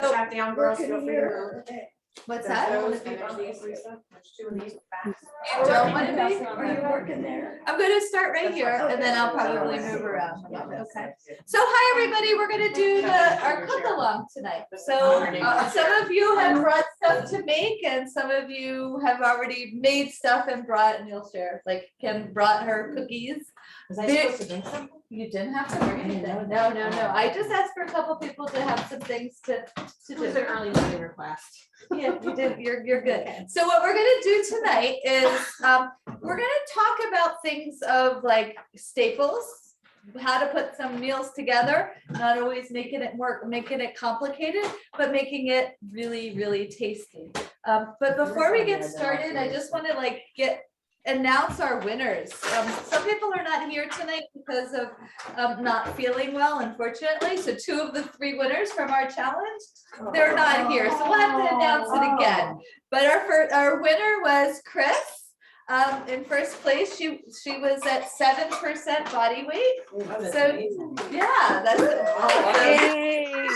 Shut down, girls, feel free to move. What's There's that? those, and there's these, Lisa. There's two of these backs. You don't want to be? Are you working there? I'm gonna start right here and then I'll probably move around. Okay. So hi, everybody. We're gonna do our cook along tonight. So some of you have brought stuff to make and some of you have already made stuff and brought and you'll share. Like Kim brought her cookies. Was I supposed to bring something? You didn't have to bring anything. No. I just asked for a couple people to have some things to It was an do. early morning request. Yeah, you did. You're good. So what we're gonna do tonight is we're gonna talk about things of like staples, how to put some meals together, not always making it complicated, but making it really, really tasty. But before we get started, I just want to announce our winners. Some people are not here tonight because of not feeling well, unfortunately. So 2 of the 3 winners from our challenge, they're not here. So we'll have to announce it again. But our winner was Chris. In first place, she was at 7% body weight. So yeah, that's Yay!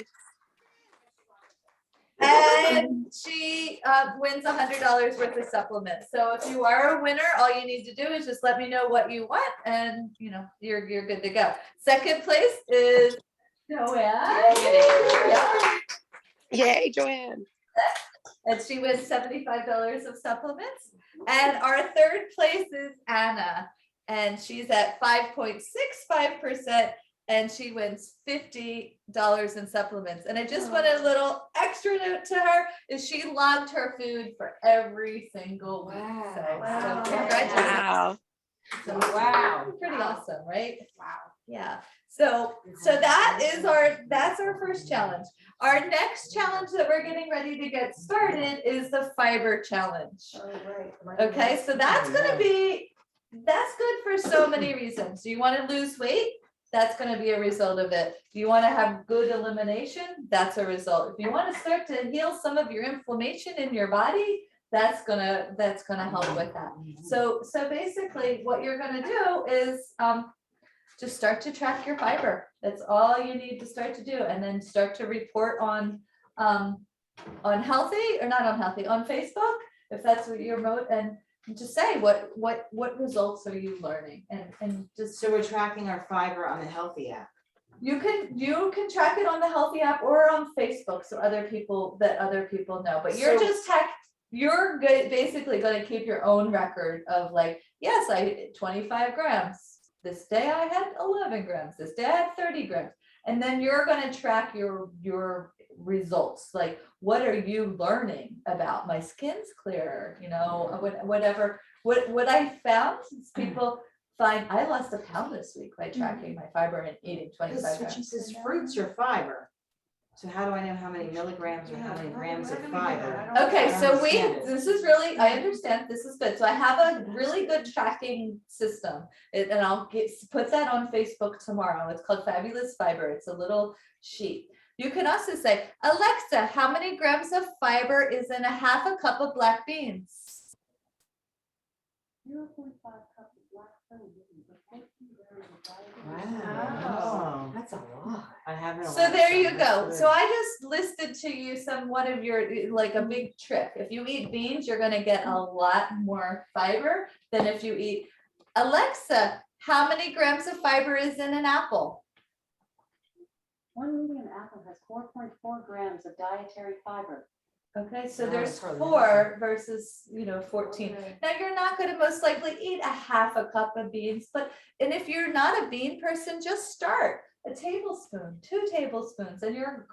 and she wins $100 worth of supplements. So if you are a winner, all you need to do is just let me know what you want, and you're good to go. Second place is Joanne. Yeah. Yay, Joanne. And she wins $75 of supplements. And our third place is Anna, and she's at 5.65%. And she wins $50 in supplements. And I just want a little extra note to her is she logged her food for every single week. Wow. So congratulations. Wow. So Wow. Pretty awesome, right? Wow. Yeah. So that's our first challenge. Our next challenge that we're getting ready to get started is the fiber challenge. Okay, so that's good for so many reasons. Do you want to lose weight? That's going to be a result of it. Do you want to have good elimination? That's a result. If you want to start to heal some of your inflammation in your body, that's gonna help with that. So basically what you're gonna do is just start to track your fiber. That's all you need to start to do, and then start to report on healthy or not unhealthy on Facebook, if that's what your mode, and just say what results are you learning, and just So we're tracking our fiber on the Healthy app. you can track it on the Healthy app or on Facebook, so other people know. But you're basically going to keep your own record of like, yes, I ate 25 grams. This day I had 11 grams. This day I had 30 grams. And then you're going to track your results. Like, what are you learning about? My skin's clearer, whatever. What I found is people find I lost a pound this week by tracking my fiber and eating 25 Because grams. this fruits are fiber. So how do I know how many milligrams or how many grams of fiber? Okay, so understand it. this is really, I understand, this is good. So I have a really good tracking system. And I'll put that on Facebook tomorrow. It's called Fabulous Fiber. It's a little sheet. You can also say, Alexa, how many grams of fiber is in a half a cup of black beans? 0.5 cup of black beans. Wow. That's a lot. I haven't. So there you go. So I just listed to you one of your, like a big trick. If you eat beans, you're gonna get a lot more fiber than if you eat. Alexa, how many grams of fiber is in an apple? 1 medium apple has 4.4 grams of dietary fiber. Okay, so Oh, there's probably 4 versus, 14. Now, you're not gonna most likely eat a half a cup of beans, and if you're not a bean person, just start a tablespoon, 2 tablespoons, and your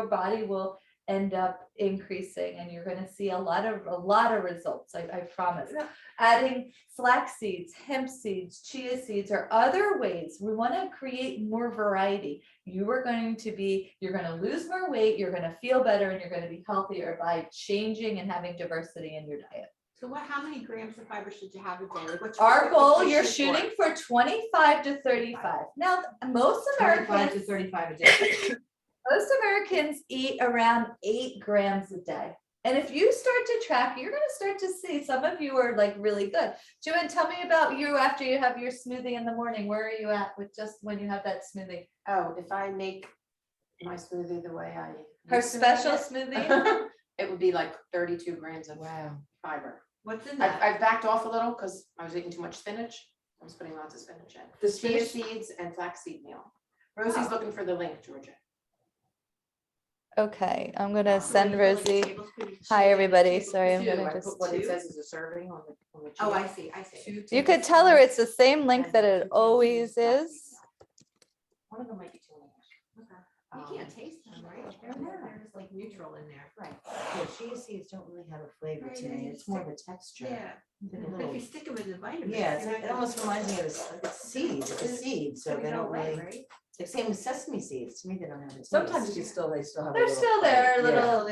body will end up increasing, and you're gonna see a lot of results, I promise. Adding flax seeds, hemp seeds, chia seeds, or other ways, we wanna create more variety. You're gonna lose more weight, you're gonna feel better, and you're gonna be healthier by changing and having diversity in your diet. So how many grams of fiber should you have a day? Like what's Our goal, what's you're shoot for? shooting for 25 to 35. Now, most 25 to Americans 35 a day. eat around 8 grams a day. And if you start to track, you're gonna start to see some of you are like really good. Joanne, tell me about you after you have your smoothie in the morning. Where are you at with just when you have that smoothie? Oh, if I make my smoothie the way I Her special smoothie? It would be like 32 grams of Wow. fiber. What's in I've, that? I've backed off a little because I was eating too much spinach. I was putting lots of spinach in. The Chia spinach, seeds and flaxseed meal. Rosie's looking for the link, Georgia. Okay, I'm gonna send Like a Rosie. tablespoon of Hi, chia, everybody. tablespoon Sorry, I'm of gonna I just. put what it two? says is a serving on the Oh, chia. I see, I see. You could tell her it's the same link that it always is. One of them might be too much. You can't taste them, right? They're just like neutral in there. Right. yeah, chia seeds don't really have a flavor Right, to yeah, me, you it's just more stick- of a texture. Yeah, They're a but if little- you stick them in the vitamins. Yeah, it's you're like, not it gonna- almost reminds me of a seed, it's a seed, it's so gonna they go don't away, really, right? it's the same with sesame seeds, to me, they don't have a taste. Sometimes they still have a They're little. still there, Yeah.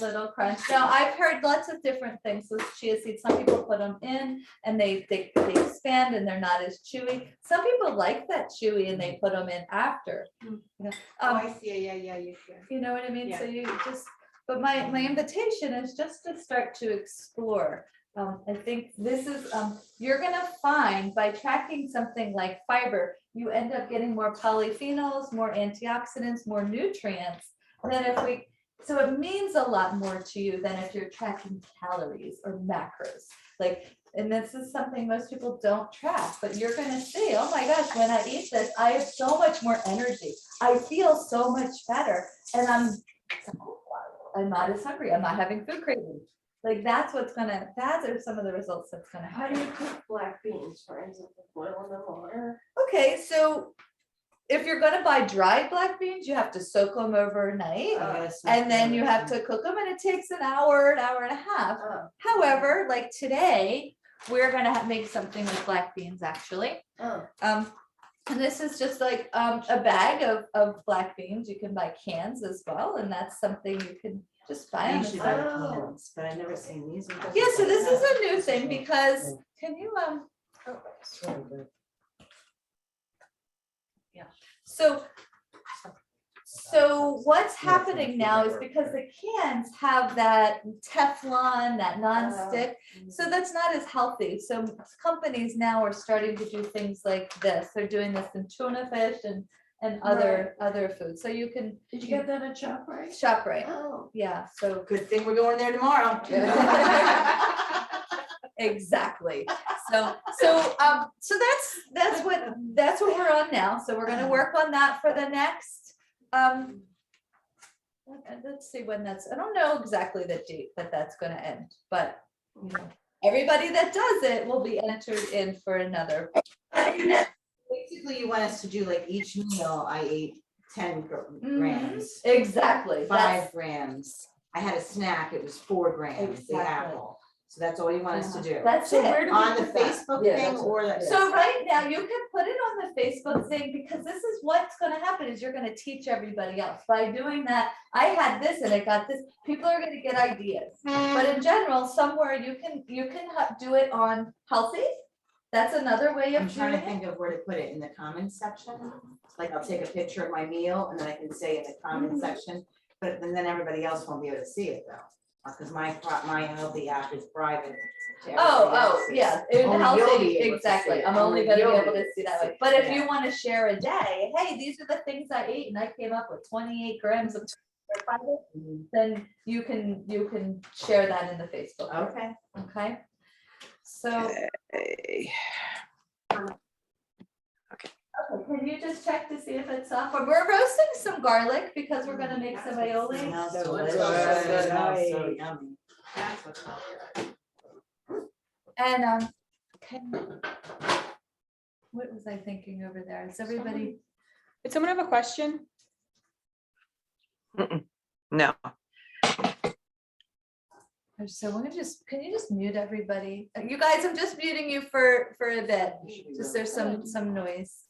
little crunch. Now, I've heard lots of different things with chia seeds. Some people put them in and they expand and they're not as chewy. Some people like that chewy and they put them in after. Mm. You know, Oh, I see, yeah, you should. you know what I mean? So Yeah. you just, but my invitation is just to start to explore. I think this is, you're gonna find by tracking something like fiber, you end up getting more polyphenols, more antioxidants, more nutrients than if we, so it means a lot more to you than if you're tracking calories or macros. Like, and this is something most people don't track, but you're gonna see, oh my gosh, when I eat this, I have so much more energy. I feel so much better and I'm not as hungry. I'm not having food cravings. Like that's what's gonna, that are some of the results that's gonna How happen. do you cook black beans, for instance, boil them in water? Okay, so if you're gonna buy dried black beans, you have to soak them overnight. And then you have to cook them and it takes an hour and a half. Oh, However, like today, we're gonna make something with black beans actually. oh, And this is just like a bag of black beans. You can buy cans as well, and that's something you can just buy I on the usually side. buy Oh. cans, but I've never seen these. Yeah, so this is a new thing because, can you, It's really good. so what's happening now is because the cans have that Teflon, that non-stick, so that's not as healthy. So companies now are starting to do things like this. They're doing this in tuna fish and other foods. So you can did you get that at ShopRite? shop right. Oh. Yeah, so Good thing we're going there tomorrow. exactly. So that's what we're on now. So we're gonna work on that for the next, and let's see when that's, I don't know exactly the date that that's gonna end, but you know, everybody that does it will be entered in for another. Basically, you want us to do like each meal, I ate 10 grams, Exactly. 5 grams. I had a snack, it was 4 grams, the Exactly. apple. So that's all you want us to do. That's So it. where do we On the put that? Facebook Yeah, thing that's or what- the. So right now, you can put it on the Facebook thing, because this is what's gonna happen, is you're gonna teach everybody else. By doing that, I had this and I got this, people are gonna get ideas. But in general, somewhere you can do it on healthy. That's another way I'm of trying doing to it. think of where to put it in the comments section. Like I'll take a picture of my meal and then I can say in the comment section, but then everybody else won't be able to see it though. Because my healthy app is private. to everybody Oh, else's. yeah, in Only you'll healthy, be able to exactly. see it. I'm only Only gonna be you'll able to see that way. But if you yeah. wanna share a day, hey, these are the things I ate and I came up with 28 grams of fiber, Mhm. then you can share that in the Facebook group. Okay. Okay, so, Okay. okay, can you just check to see if it's up? We're roasting some garlic because we're gonna make some aioli. Smells That delicious. looks It good. smells so yummy. That's what's up. And, what was I thinking over there? Is everybody, Did someone have a question? No. so we're gonna just, can you just mute everybody? You guys, I'm just muting you for a bit. Just there's some noise.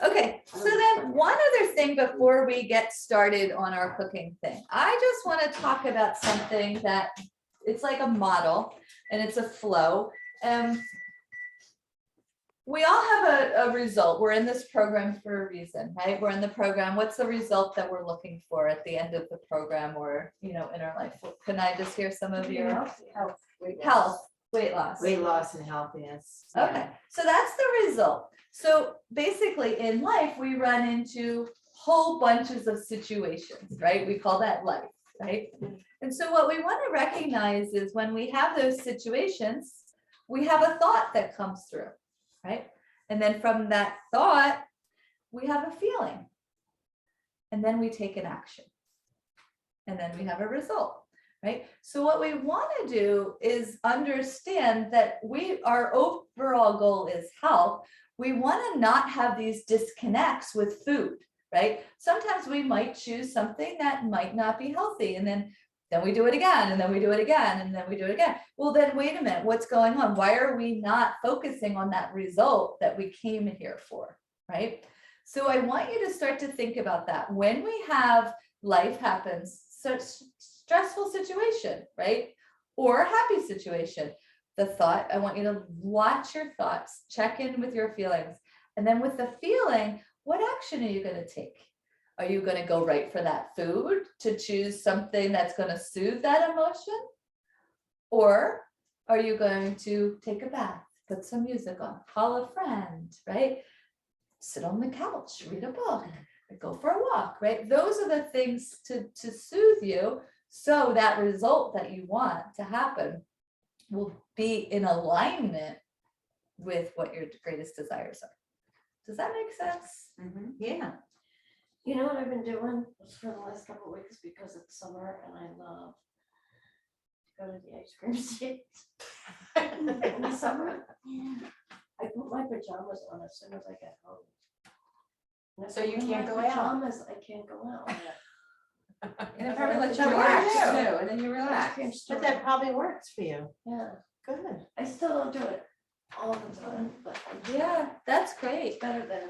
Okay, so then one other thing before we get started on our cooking thing, I just want to talk about something that it's like a model and it's a flow. We all have a result. We're in this program for a reason, right? We're in the program. What's the result that we're looking for at the end of the program or, you know, in our life? Can I just hear some of your health, weight loss? Weight loss and healthiness. yeah. Okay, so that's the result. So basically in life, we run into whole bunches of situations, right? We call that life, right? And so what we want to recognize is when we have those situations, we have a thought that comes through, right? And then from that thought, we have a feeling. And then we take an action. And then we have a result, right? So what we want to do is understand that our overall goal is health. We want to not have these disconnects with food, right? Sometimes we might choose something that might not be healthy, and then we do it again, and then we do it again, and then we do it again. Well, then wait a minute, what's going on? Why are we not focusing on that result that we came here for, right? So I want you to start to think about that. When we have life happens, such stressful situation, right? Or a happy situation, the thought, I want you to watch your thoughts, check in with your feelings. And then with the feeling, what action are you going to take? Are you going to go right for that food to choose something that's going to soothe that emotion? Or are you going to take a bath, put some music on, call a friend, right? Sit on the couch, read a book, go for a walk, right? Those are the things to soothe you, so that result that you want to happen will be in alignment with what your greatest desires are. Does that make sense? Yeah. You know what I've been doing for the last couple of weeks, because it's summer and I love to go to the ice cream skates. In the summer, I put my pajamas on as soon as I get home. And if So I you wear can't my go out? Pajamas, I can't go out. And it probably lets you That relax works. too, and then you Ice relax. cream But store. that probably works for you. Yeah, Good. I still don't do it all the time, but Yeah, that's great. it's better than.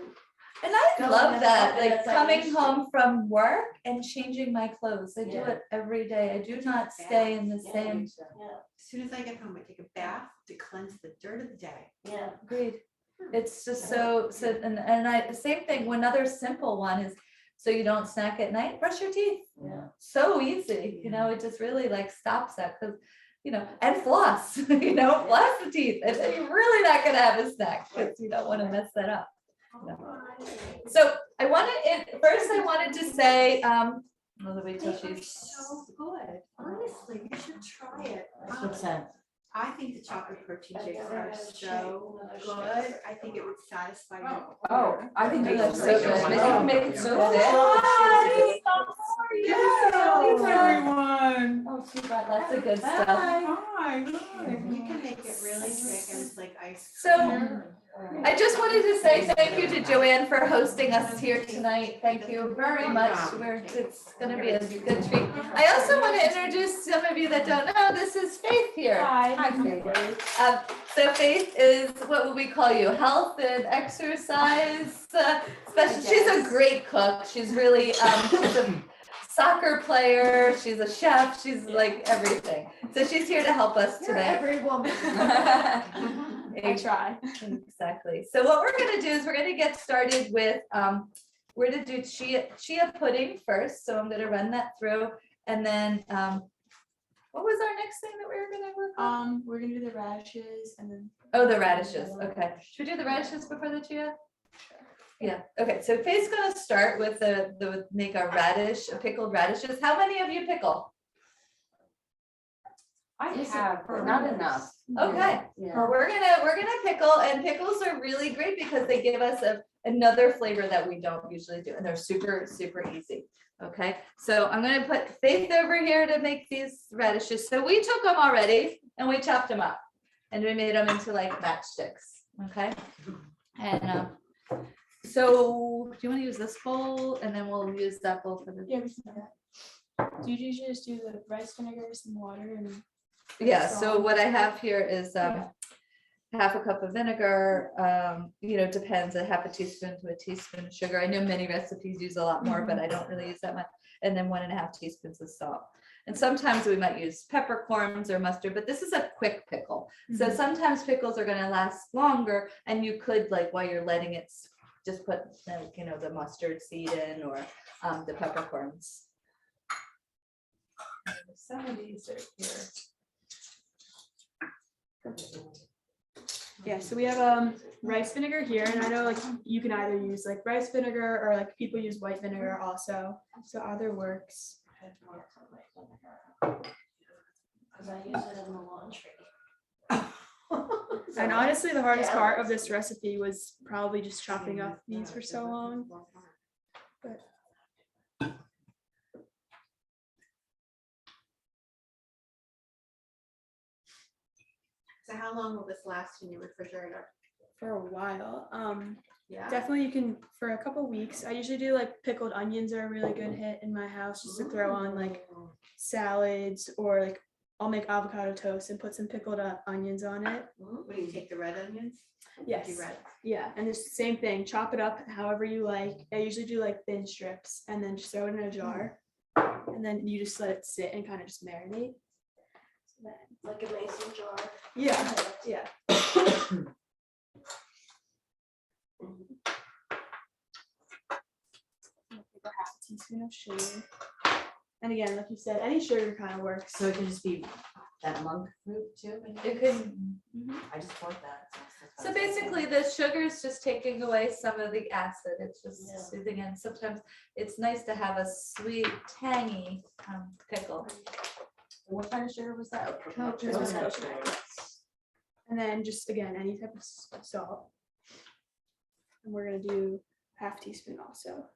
And I Going love out that, and like it's like coming you home from work and changing my clothes. I do Yeah. it every day. I do not stay in the Yeah, same. Yeah, As soon as I get home, I take a bath to cleanse the dirt of the day. yeah. Agreed. It's just so, and I, same thing, another simple one is, so you don't snack at night, brush your teeth. Yeah. So easy, it just really like stops that, because, and floss, floss the teeth, and then you're really not gonna have a snack, because you don't wanna mess that up. So I wanted to say, well, wait till They are she's. so good. Honestly, you should try it. What's that? I think the chocolate protein I've shakes never are had a shake, so another good. shake. I think it would satisfy you. Oh, I think Oh, that's that's so good. Maybe you can make it so thick. Hi, how are you? everyone. Oh, sweetheart, lots of good stuff. Hi. You can make it really thick and it's like ice. So, I just wanted to say thank you to Joanne for hosting us here tonight. Thank you very much. It's gonna be a good treat. I also want to introduce some of you that don't know, this is Faith here. Hi, Faith. So Faith is, what would we call you? Health and exercise special. She's a great cook. She's really, she's a soccer player. She's a chef. She's like everything. So she's here to help us You're tonight. every woman. I try. Exactly. So what we're gonna do is we're gonna get started with, we're gonna do chia pudding first. So I'm gonna run that through, and then, what was our next thing that we were gonna work on? We're gonna do the radishes and then. Oh, the radishes. Okay. Should we do the radishes before the chia? Yeah. Okay. So Faith's gonna start with make a pickled radishes. How many of you pickle? I have, but not enough. Okay. Yeah. Well, we're gonna pickle, and pickles are really great because they give us another flavor that we don't usually do, and they're super, super easy. Okay, so I'm gonna put Faith over here to make these radishes. So we took them already and we chopped them up and we made them into like matchsticks. Okay, and so do you want to use this bowl, and then we'll use that bowl for the. Yeah, we can do that. Do you usually just do the rice vinegar, some water and? Yeah, so what I have here is half a cup of vinegar, depends, a half a teaspoon to a teaspoon of sugar. I know many recipes use a lot more, but I don't really use that much. And then 1.5 teaspoons of salt. And sometimes we might use peppercorns or mustard, but this is a quick pickle. So sometimes pickles are gonna last longer, and you could, like, while you're letting it, just put, the mustard seed in, or the peppercorns. Some of these are here. Yeah, so we have rice vinegar here, and I know like you can either use like rice vinegar or like people use white vinegar also. So either works. Cause I use it in the laundry. And honestly, the hardest part of this recipe was probably just chopping up these for so long. So how long will this last in your refrigerator? For a while. Yeah. Definitely you can for a couple weeks. I usually do like pickled onions are a really good hit in my house just to throw on like salads, or like I'll make avocado toast and put some pickled onions on it. What do you take, the red onions? Yes. Do red. Yeah, and it's the same thing. Chop it up however you like. I usually do like thin strips and then just throw it in a jar. And then you just let it sit and kind of just marinate. So then, Like a mason jar. yeah, yeah. Half a teaspoon of sugar. And again, like you said, any sugar kind of works. So it can just be that monk fruit too? It could, I just bought that. so basically the sugar is just taking away some of the acid. It's Yeah. just soothing, and sometimes it's nice to have a sweet, tangy pickle. What kind of sugar was that? Coconut. This was coconut. And then just again, any type of salt. And we're gonna do half teaspoon also.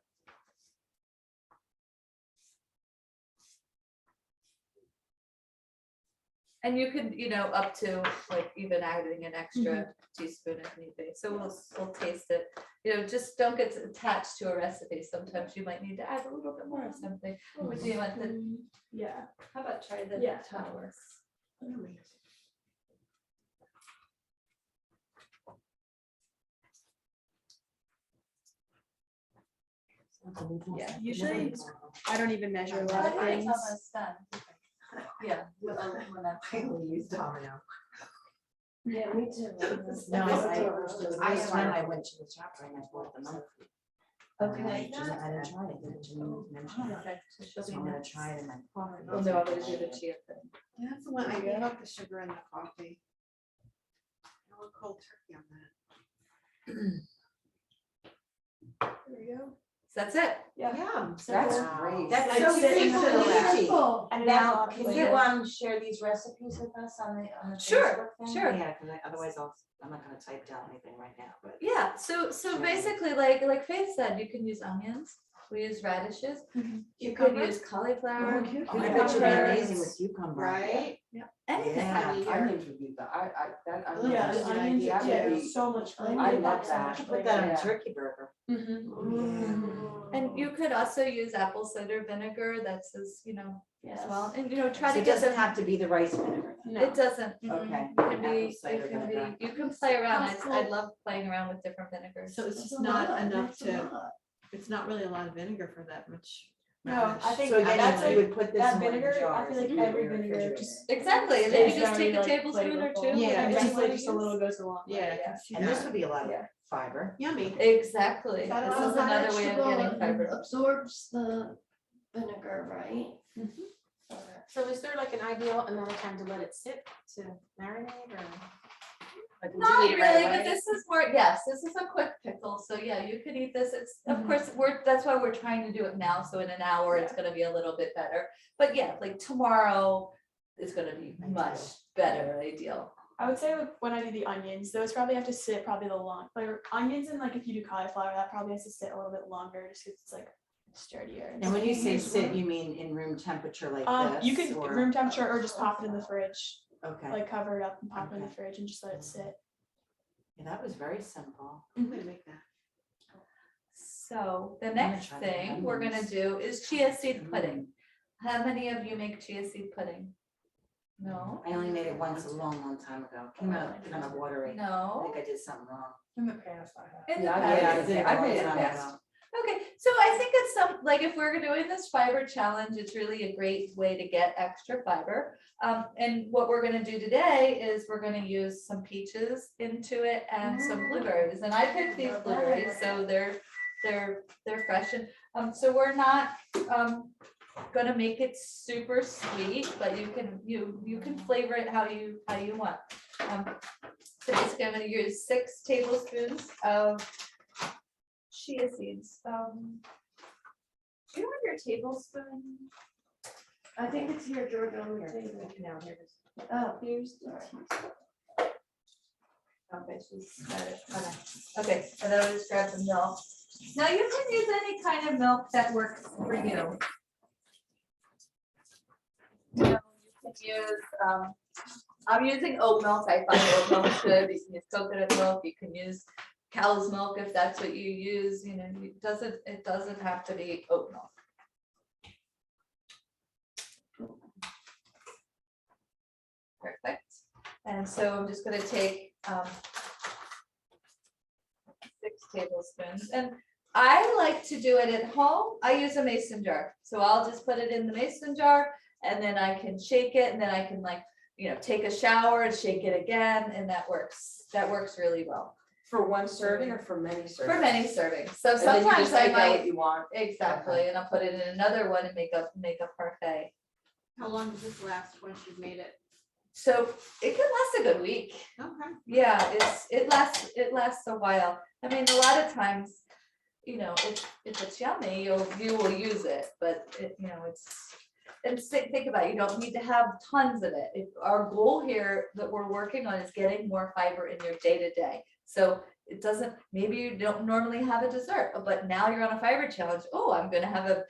And you could, up to like even adding an extra teaspoon if need be. So we'll taste it. Just don't get attached to a recipe. Sometimes you might need to add a little bit more of something. Or do you want the, Yeah. how about try the Yeah. towers? Yeah, usually I don't even measure a lot of I think things. it's almost done. Yeah. when that's- I only use domino. Yeah, me too. No, I I when I went to the shopper and I bought the monk fruit. Okay. I didn't try it, didn't mention it. Okay, so she'll So be I'm gonna next. try it in my. Well, no, I'm gonna do the chia thing. That's the one, I gave up the sugar in the coffee. I want cold turkey on that. There we go. So that's it. Yeah. That's Wow. great. That's so so simple. simple. And it has a Now, lot of can flavor. you share these recipes with us on the Sure, Facebook thing? sure. Yeah, because otherwise I'm not gonna type down anything right now, but. Yeah, so basically, like Faith said, you can use onions, we use radishes, you could use cauliflower. Oh, cucumber. I bet you'd be cucumbers, amazing with cucumber. Right? Anything. Yeah. Onions would be, that onion. Yeah, is- the onions, that would yeah, be- so much flavor. I love that. You put that on a turkey burger. And you could also use apple cider vinegar, that's as well, and try So to it get doesn't them. have to be the rice vinegar. It doesn't. Okay. It can be, Apple cider it can vinegar. be, you can play around, How I cool. love playing around with different vinegars. So it's That's just a not lot, enough that's a to, lot. it's not really a lot of vinegar for that much. No, I radish. think So that's then you like, would put this that in one of the vinegar, I jars. feel like and put it every in your vinegar refrigerator. just. Exactly, and then you It's just very, take a like, tablespoon or flavorful. two. Yeah, whatever it's you just wanna Basically, just a use. little goes a long way. Yeah, I can see And this that. would be a lot of Yeah. fiber. Yummy. Exactly, That this allows is the another way of vegetable getting fiber. Absorbs the vinegar, right? Okay. So is there like an ideal amount of time to let it sit to marinate or? Like, would you Not eat it right really, but away? this is more, yes, this is a quick pickle, so yeah, you could eat this, it's, of Mhm. course, that's why we're trying to do it now, so in an hour, it's gonna be a little bit better. But yeah, like tomorrow, it's gonna be much better, ideal. I would say when I do the onions, those probably have to sit probably the long, like onions and like if you do cauliflower, that probably has to sit a little bit longer just because it's like sturdier. And when you say sit, you mean in room temperature like this? You could or- room temperature or just pop it in the fridge, Okay, like cover it up and pop it in the Okay. fridge and just let it sit. yeah, that was very simple. I'm gonna make that. So the gonna next try the thing we're gonna onions. do is chia seed pudding. How many of you make chia seed pudding? No? I only made it once a long time ago. Came out kind of watery. I No? think I did something wrong. In the past, I have. In the Yeah, past? did. I I made did it a long fast. time ago. Okay, so I think it's like if we're doing this fiber challenge, it's really a great way to get extra fiber. And what we're gonna do today is we're gonna use some peaches into it and some blueberries. And I picked these blueberries, so they're fresh and, so we're not, gonna make it super sweet, but you can flavor it how you want. So basically, I'm gonna use 6 tablespoons of chia seeds. Do you have your tablespoon? I think it's here, Georgia, on the table. No, here it is. Oh, here's, sorry. Okay, she's got it. Okay, and then I'll just grab the milk. Now you can use any kind of milk that works for you. You know, you can use, I'm using oat milk. I find oat milk good. You can use coconut milk. You can use cow's milk if that's what you use. You know, it doesn't have to be oat milk. Perfect. And so I'm just gonna take 6 tablespoons, and I like to do it at home. I use a mason jar, so I'll just put it in the mason jar, and then I can shake it, and then I can, like, you know, take a shower and shake it again, and that works really well For one serving or for many servings? for many servings. So And then you sometimes just I take out what might, you want. exactly, and I'll put it in another one and make a parfait. How long does this last once you've made it? So it can last a good week. Okay. Yeah, it lasts a while. I mean, a lot of times, you know, if it's yummy, you will use it, but it, you know, think about it, you don't need to have tons of it. If our goal here that we're working on is getting more fiber in your day to day. So it doesn't, maybe you don't normally have a dessert, but now you're on a fiber challenge. Oh, I'm gonna have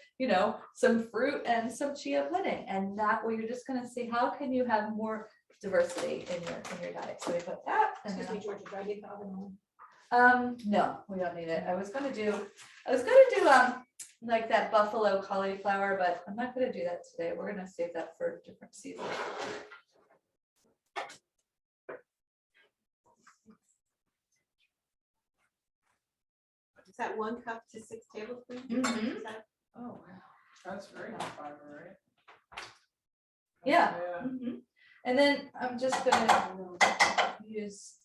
some fruit and some chia pudding. And that way you're just gonna see how can you have more diversity in your diet. So we put that. And Excuse then me, Georgia, do I need the oven on? no, we don't need it. I was gonna do like that buffalo cauliflower, but I'm not gonna do that today. We're gonna save that for a different season. Is that 1 cup to 6 tablespoons? Mhm. Is that- Oh, wow. That's very high fiber, right? Yeah. Mhm. And then I'm just gonna use.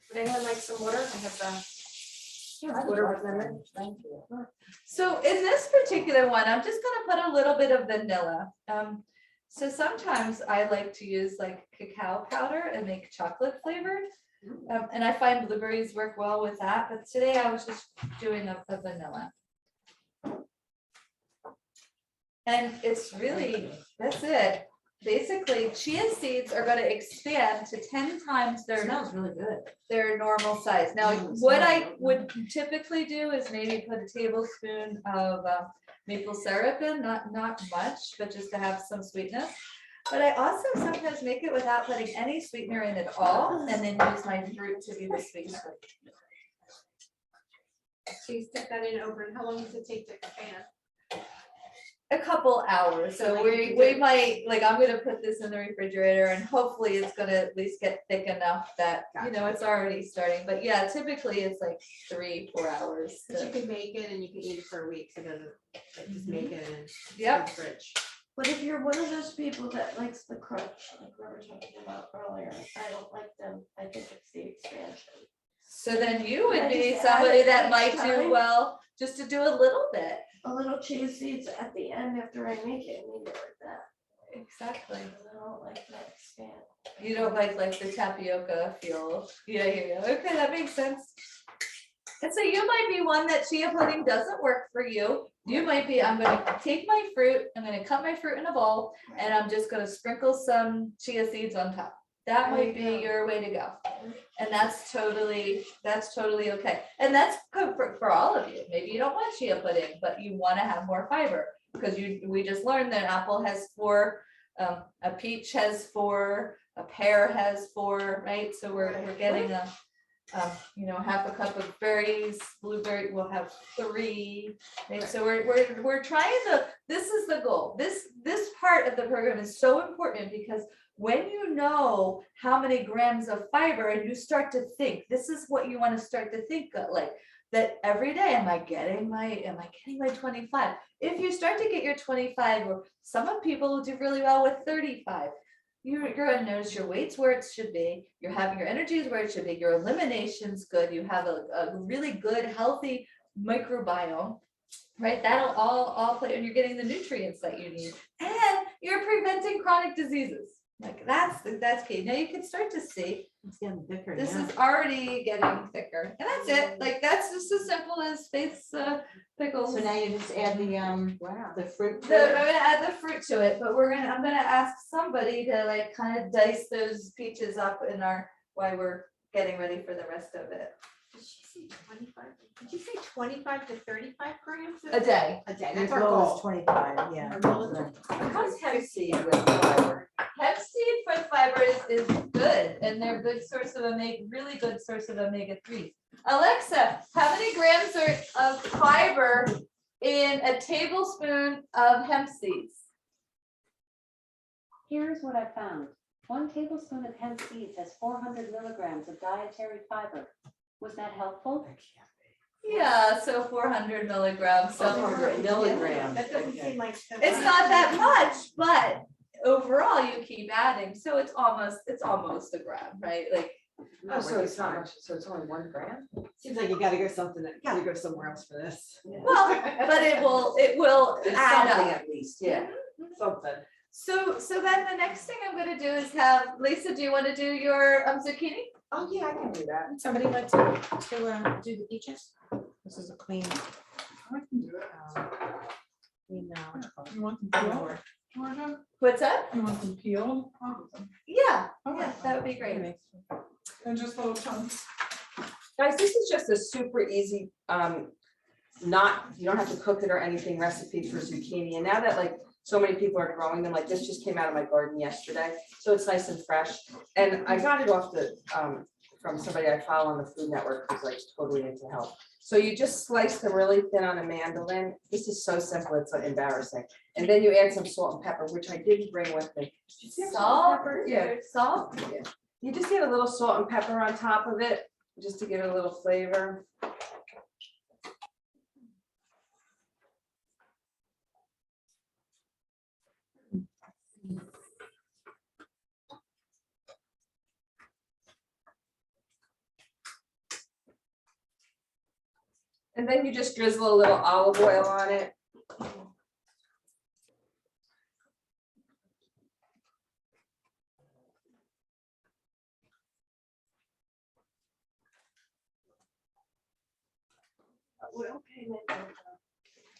Would anyone like some water? I have the water with lemon. Thank you. So in this particular one, I'm just gonna put a little bit of vanilla. So sometimes I like to use like cacao powder and make chocolate flavored. And I find blueberries work well with that, but today I was just doing a vanilla. And it's really, that's it. Basically, chia seeds are gonna expand to 10 times their Smells really good. their normal size. Now, Mm, what I smells would typically do is maybe put a tablespoon of maple syrup in, not much, but just to have some sweetness. But I also sometimes make it without putting any sweetener in at all, and then use my fruit to be the sweetener. So you stick that in over, and how long does it take to fan? A couple hours, so Like we might, like, I'm gonna put this in the refrigerator and hopefully it's gonna at least get thick enough that, you know, it's already starting, but yeah, typically it's like 3-4 hours. But you to- can make it and you can eat it for a week, so it doesn't, like, just make it and. Yep. it's rich. But if you're one of those people that likes the crunch, like we were talking about earlier, I don't like them, I think it's the expansion. So then you would I be just add somebody it that each might do time. well, just to do a little bit. A little chia seeds at the end after I make it, and leave it like that, Exactly. because I don't like that expand. You don't like the tapioca feel. Yeah. Okay, that makes sense. And so you might be one that chia pudding doesn't work for you. You might be, I'm gonna take my fruit, I'm gonna cut my fruit in a bowl, and I'm just gonna sprinkle some chia seeds on top. That There might you be go. your way to go. And that's totally okay. And that's good for all of you. Maybe you don't want chia pudding, but you wanna have more fiber. Because we just learned that an apple has 4, a peach has 4, a pear has 4, right? So we're getting half a cup of berries, blueberry, we'll have 3. Right? So we're trying this is the goal. This part of the program is so important because when you know how many grams of fiber and you start to think, this is what you want to start to think like that every day, am I getting my 25? If you start to get your 25, or some of people will do really well with 35. you're gonna notice your weight's where it should be, you're having your energies where it should be, your elimination's good, you have a really good, healthy microbiome. Right, that'll all play, and you're getting the nutrients that you need, and you're preventing chronic diseases. Like that's key. Now you can start to see It's getting thicker, this yeah. is already getting thicker, and that's it. Like that's just as simple as Faith's pickles. So now you just add the fruit. to I'm it? gonna add the fruit to it, but I'm gonna ask somebody to like kind of dice those peaches up in while we're getting ready for the rest of it. Did she say 25? Did you say 25 to 35 grams? A day. A day, Your that's our goal is goal. 25, yeah. Our goal is How's hemp seed with fiber? Hemp seed with fiber is good, and they're good source of really good source of omega-3. Alexa, how many grams of fiber in a tablespoon of hemp seeds? Here's what I found. 1 tablespoon of hemp seeds has 400 milligrams of dietary fiber. Was that helpful? Yeah, so 400 milligrams. So 400 milligrams. That doesn't seem like. it's not that much, but overall you keep adding, so it's almost a gram, right? Like, Oh, so it's not much, so it's only 1 gram? Seems like you gotta go somewhere else for this. well, but it will add Something up. at least, Yeah. something. So then the next thing I'm gonna do is have, Lisa, do you want to do your zucchini? Oh, yeah, I can do that. Would somebody like to Do the peaches? This is a clean. I can do it. clean, You want them peeled, Georgia? What's that? You want them peeled? I'll do them. Yeah, Okay. yeah, that would be great. And just little chunks. Guys, this is just a super easy, you don't have to cook it or anything, recipe for zucchini, and now that like so many people are growing them, like this just came out of my garden yesterday, so it's nice and fresh. And I got it off from somebody I follow on the Food Network who's like totally into health. So you just slice them really thin on a mandolin. This is so simple, it's embarrassing. And then you add some salt and pepper, which I didn't bring with me. Did you have Salt, and pepper? Yeah. salt. You just add a little salt and pepper on top of it, just to give it a little flavor. And then you just drizzle a little olive oil on it.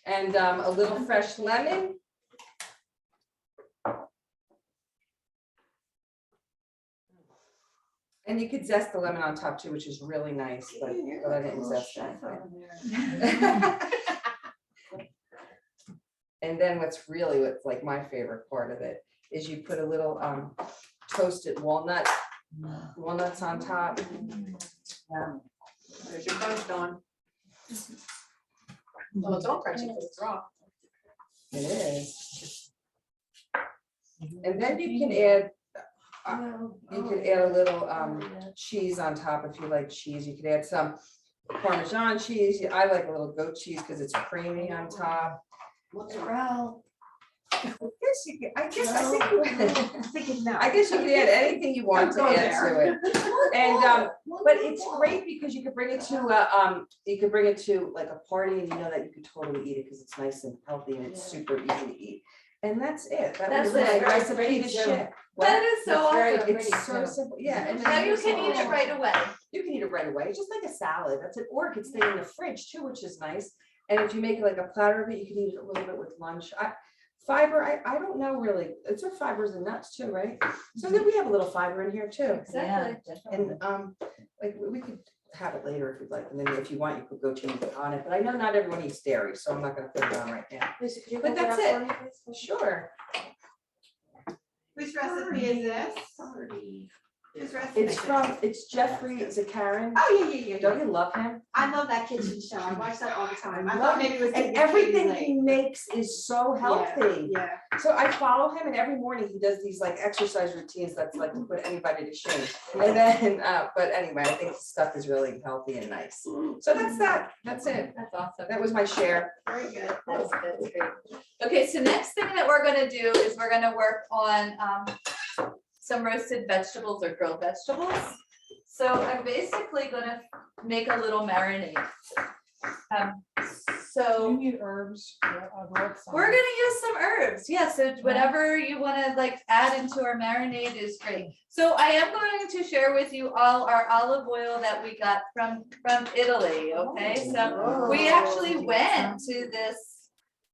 And a little fresh lemon. And you could zest the lemon on top too, which is really nice, but I didn't zest that. And then what's like my favorite part of it is you put a little toasted walnuts on top. There's your bunch on. Well, it's all crunchy because it's raw. It is. And then you can add a little cheese on top if you like cheese. You could add some Parmesan cheese. I like a little goat cheese because it's creamy on top. Mozzarella. I guess you could add anything you want to add to it. And but it's great because you could bring it to like a party and you know that you could totally eat it because it's nice and healthy and it's super easy to eat. And that's it. That's was it. my recipe to share. That is so awesome. It's so simple, yeah. And Now then you can eat it right away. You can eat it right away, just like a salad. That's it. Or it could stay in the fridge too, which is nice. And if you make like a platter of it, you can eat it a little bit with lunch. Fiber, I don't know really. It's our fibers and nuts too, right? So then we have a little fiber in here too. Exactly. And like we could have it later if you'd like. And then if you want, you could go change it on it. But I know not everyone eats dairy, so I'm not gonna put it on right now. Lisa, could you But hold it that's up it. for me, please? Sure. Whose recipe is this? Whose recipe? It's Jeffrey Zakarin. Oh, yeah. Don't you love him? I love that kitchen show. I watch that all the time. I Love thought maybe it was. And David everything Katie he makes is so healthy. Yeah. So I follow him and every morning he does these like exercise routines that's like to put anybody to shame. And then, but anyway, I think his stuff is really healthy and nice. So that's that. That's it. That's awesome. That was my share. Very good. That's great. Okay, so next thing that we're gonna do is we're gonna work on some roasted vegetables or grilled vegetables. So I'm basically gonna make a little marinade. So You need herbs. Yeah, I've read some. we're gonna use some herbs, yeah, so whatever you wanna like add into our marinade is great. So I am going to share with you all our olive oil that we got from Italy, okay? So we actually went to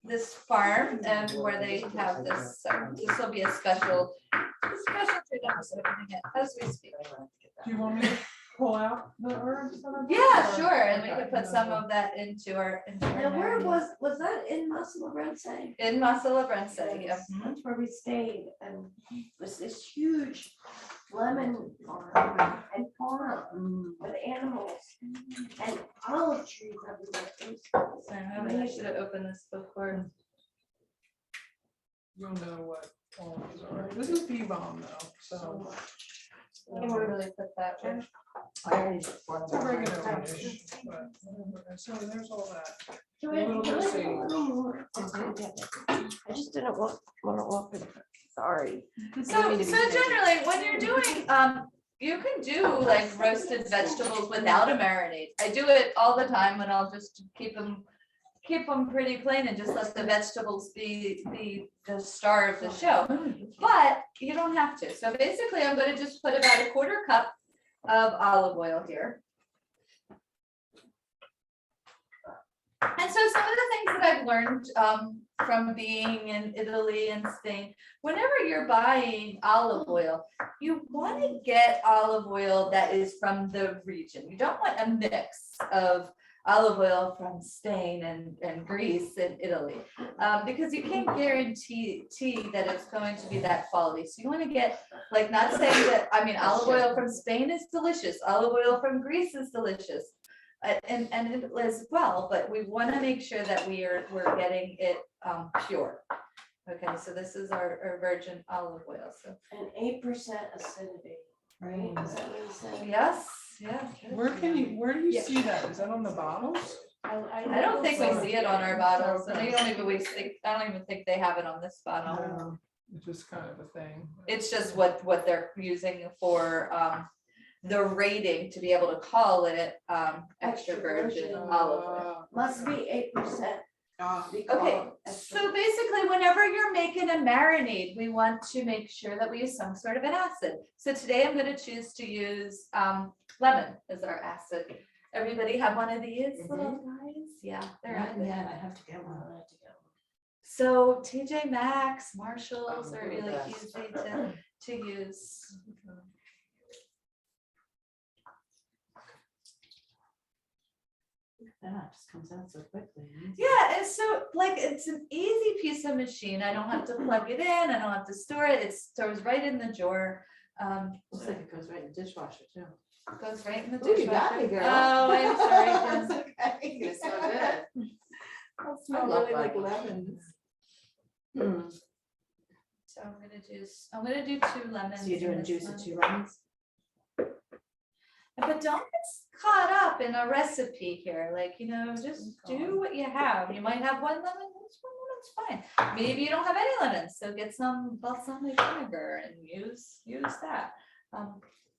this farm where they have this, this will be a special treat, I'm just opening it as we speak. Do you want me to pull out the herbs? that I bought, Yeah, or- sure, and we Okay. could put some of that into our Now, where marinade. was that in Musselburgh? In Masala Brense, yeah. That's where we stayed, and it was this huge lemon farm and farm with animals and olive trees everywhere. It was Sorry, I should have opened this before. You'll know what all these are. This is bee balm though, so so much. I can really put that one. I already poured it's a them. regular dish, but so there's all that. Joanne, can I Little get a little more? I just didn't want to open, sorry. So generally, when you're doing, you can do like roasted vegetables without a marinade. I do it all the time when I'll just keep them pretty plain and just let the vegetables be the star of the show. But you don't have to. So basically, I'm gonna just put about a 1/4 cup of olive oil here. And so some of the things that I've learned from being in Italy and Spain, whenever you're buying olive oil, you want to get olive oil that is from the region. You don't want a mix of olive oil from Spain and Greece and Italy, because you can't guarantee that it's going to be that quality. So you want to get, like, not saying that, I mean, olive oil from Spain is delicious, olive oil from Greece is delicious, and it as well, but we want to make sure that we're getting it pure. Okay, so this is our virgin olive oil, so, And 8% acidity, right? Is that what you said? yes, yeah. Where do you see that? Is that on the bottles? I don't think we see it on our bottles, and I don't even think they have it on this bottle. No, it's just kind of a thing. It's just what they're using for the rating to be able to call it extra virgin olive oil. Must be 8%. Okay, so basically, whenever you're making a marinade, we want to make sure that we use some sort of an acid. So today I'm gonna choose to use lemon as our acid. Everybody have one of these little guys? Yeah, they're in Yeah, there. I have to get one. So TJ Maxx, Marshalls are They're the really best. easy to use. That just comes out so quickly. Yeah, and so like it's an easy piece of machine. I don't have to plug it in. I don't have to store it. It stores right in the drawer. Looks like it goes right in the dishwasher too. Goes right in the Ooh, you got dishwasher. me, girl. Oh, I'm sorry. yes. That's okay. It's so good. I'll I smell love really like lemon. lemons. So I'm gonna do 2 lemons. So you're in doing this juice one. of 2 lemons? But don't get caught up in a recipe here, like, just do what you have. You might have 1 lemon, that's 1 lemon's fine. Maybe you don't have any lemons, so get some balsamic vinegar and use that.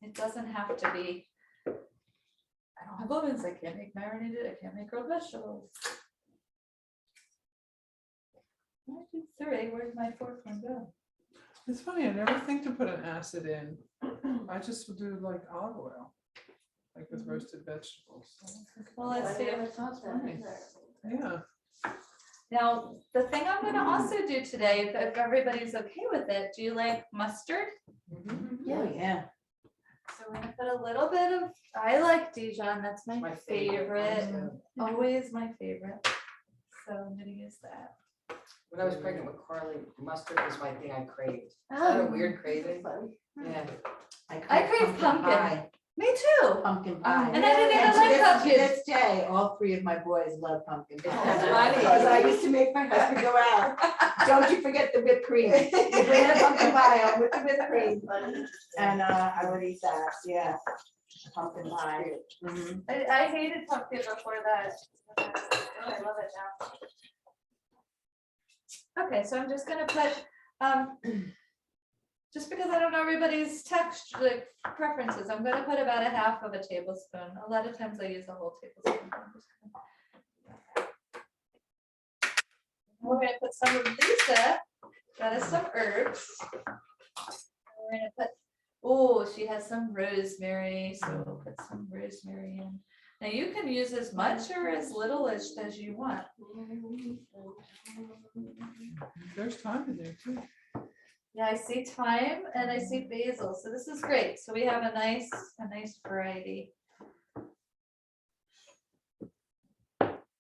It doesn't have to be, I don't have lemons, I can't make marinated, I can't make grilled vegetables. 1, 2, 3, where'd my 4th one go? It's funny, I never think to put an acid in. I just would do like olive oil, like with roasted vegetables. Well, let's see. I never thought that Nice. either. Yeah, Now, the thing I'm gonna also do today, if everybody's okay with it, do you like mustard? Oh, yeah. So we're gonna put a little bit of, I like Dijon, that's my My favorite. favorite, always my favorite. So I'm gonna use that. When I was pregnant with Carly, mustard was my thing I craved. Is that a Oh, weird craving? fun. Yeah. I crave pumpkin. pie. Me too. Pumpkin pie. And I didn't even And to like this- pumpkin. To this day, all 3 of my boys love pumpkin pie. That's funny. Because I used to make my husband go out, don't you forget the whipped cream. You bring the pumpkin pie on with the whipped cream. And I would eat that, yeah. Pumpkin pie. Mhm. I hated pumpkin before that. I love it now. Okay, so I'm just gonna put, just because I don't know everybody's texture, like preferences, I'm gonna put about a half of a tablespoon. A lot of times I use a whole tablespoon. We're gonna put some of Lisa, that is some herbs. We're gonna put, oh, she has some rosemary, so we'll put some rosemary in. Now you can use as much or as little as you want. There's time in there too. Yeah, I see thyme and I see basil, so this is great. So we have a nice variety.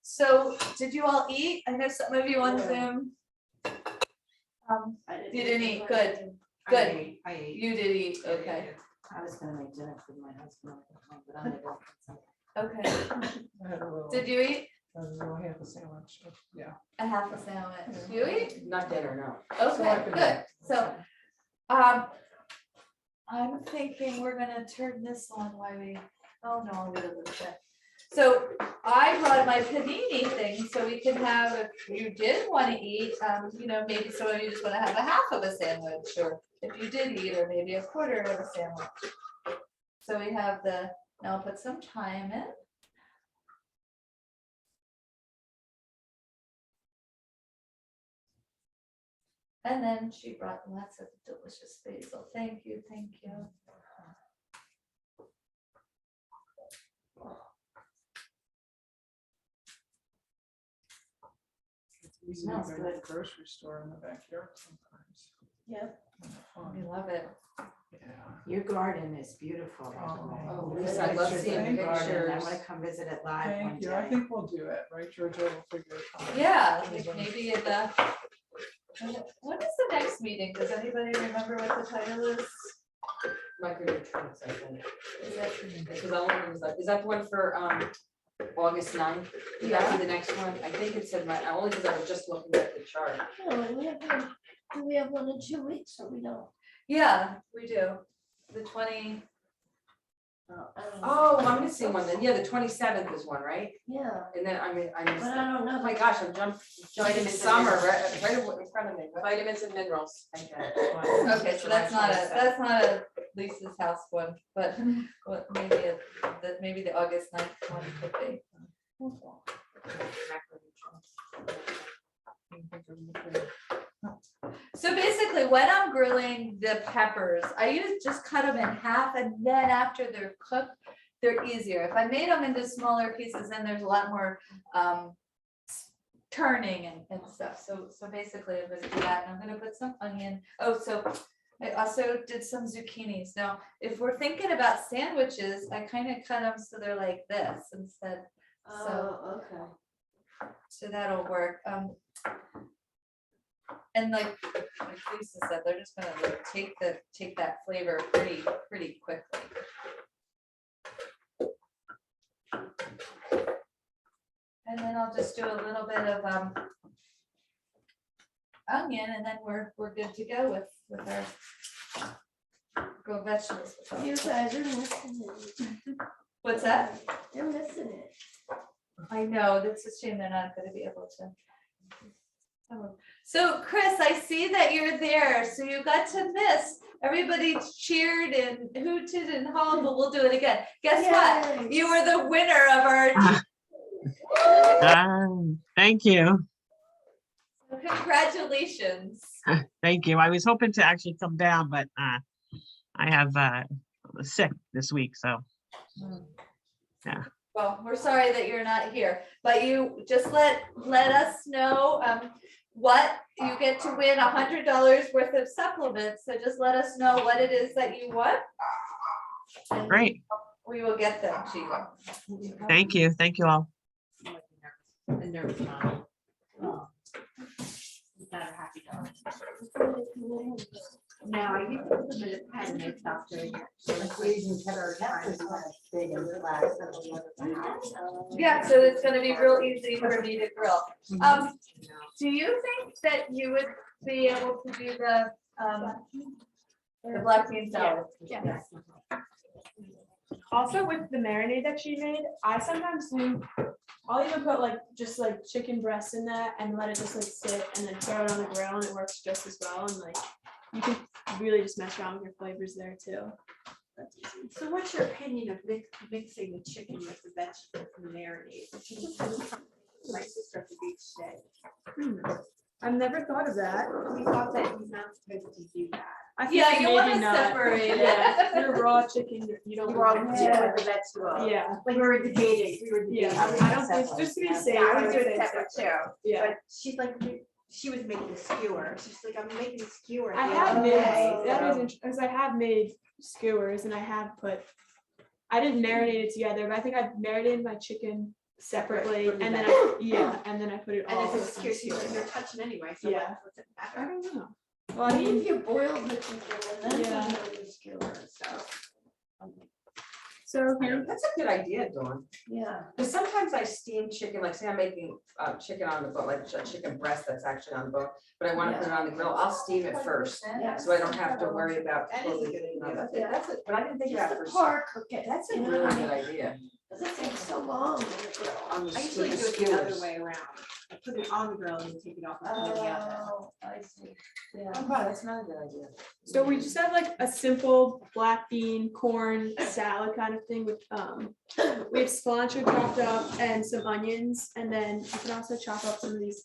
So did you all eat? I know some of you on Zoom. You didn't eat, good. Good. I ate. You did eat, okay, I was gonna make dinner for my husband, but I'm gonna go. okay. I had a little, Did you eat? a little half a sandwich, yeah. A half a sandwich. You eat? Not dinner, no. So I Okay, could- good. So, I'm thinking we're gonna turn this on while we, oh no, I'll wait a little bit. So I brought my panini thing so we can have, if you did wanna eat, you know, maybe some of you just wanna have a half of a sandwich, or if you did eat, or maybe a quarter of a sandwich. So we have the, now I'll put some thyme in. And then she brought lots of delicious basil. Thank you, thank you. It's easy to Smells go to the good. grocery store in the backyard sometimes. Yeah. We love it. Yeah. Your garden is beautiful. by the way. Oh, The Lisa, I love pictures seeing of your garden. I pictures. wanna come visit it live one Thank you, I day. think we'll do it, right, Georgia, we'll figure it out. Yeah, like maybe in the. When is the next meeting? Does anybody remember what the title is? Micronutrients, I think. Is it- Because I wonder, is that the one for August 9th? Would that be the next one? I think it said my, only because I was just looking at the chart. Oh, we have one, do we have one in 2 weeks or we don't? Yeah, we do. The 20, I don't know. Oh, I'm missing one then. Yeah, the 27th is one, right? Yeah, And then I but missed. I don't know. Oh my gosh, I'm jumping to summer right in front of me. Vitamins and minerals. okay, so that's not a Lisa's house one, but what maybe the August 9th one could be. So basically, when I'm grilling the peppers, I just cut them in half, and then after they're cooked, they're easier. If I made them into smaller pieces, then there's a lot more turning and stuff. So basically, I'm gonna do that, and I'm gonna put some onion. Oh, so I also did some zucchinis. Now, if we're thinking about sandwiches, I kind of cut them so they're like this instead. Oh, okay. So that'll work. And like Lisa said, they're just gonna like take that flavor pretty quickly. And then I'll just do a little bit of onion, and then we're good to go with our grilled vegetables. You guys are missing it. What's that? You're missing it. I know, that's a shame they're not gonna be able to. So Chris, I see that you're there, so you got to miss. Everybody cheered and hooted and hauled, but we'll do it again. Guess what? Yay. You were the winner of our. Thank you. Congratulations. Thank you. I was hoping to actually come down, but I have sick this week, so Well, we're sorry that you're not here, but you just let us know what you get to win $100 worth of supplements. So just let us know what it is that you want. and great. We will get them to you. Thank you. Thank you all. The nerve time. Oh. Is that a happy dog? No, I used to put it in and stop doing it. So it's using cheddar time, it's not as big and flat as the other one. Yeah, so it's gonna be real easy for me to grill. Do you think that you would be able to do the black bean salad? Yeah. Also with the marinade that she made, I sometimes do, I'll even put like just like chicken breasts in that and let it just like sit and then throw it on the grill, and it works just as well. And like you can really just mess around with your flavors there too. That's easy. So what's your opinion of mixing the chicken with the vegetables and marinade? My sister at the beach said, I've never thought of that. we thought that he's not supposed to do that. I feel Yeah, like you maybe wanna not. separate it. Yeah, your raw chicken, you don't You are want chicken to. with the vegetable. Yeah, Like we were debating, yeah, I don't think, just to be safe. Yeah, I I would would do it say separate too. Yeah. But she's like, she was making skewers. She's like, I'm making skewers. I the have other made, day, that so- is interesting, because I have made skewers and I have put, I didn't marinate it together, but I think I marinated my chicken separately From the and then and then I put it all. And with it's a my skewer, she's like, skewer. they're touching anyway, so Yeah. what's it I matter? don't know. Well, I Maybe mean, if you boil the chicken and then Yeah. put it in the skewer, so. so here, That's a good idea, Dawn. Yeah. Because sometimes I steam chicken, like say I'm making chicken on the bone, like a chicken breast that's actually on the bone, but I want to put it on the grill, I'll steam it first. Yeah. So I don't have to worry about. That is a cooking. good idea. No, that's it, but I didn't think Just about the it. par cook it. That's a you know really what I good mean? idea. Does it take so long on the grill? On the I usually do with it the other skewers. way around. I put it on the grill and then take it off and put it in the oven. Oh, I see. Yeah. Oh, wow, that's not a good idea. so we just have like a simple black bean, corn salad kind of thing with, we have cilantro chopped up and some onions, and then you can also chop up some of these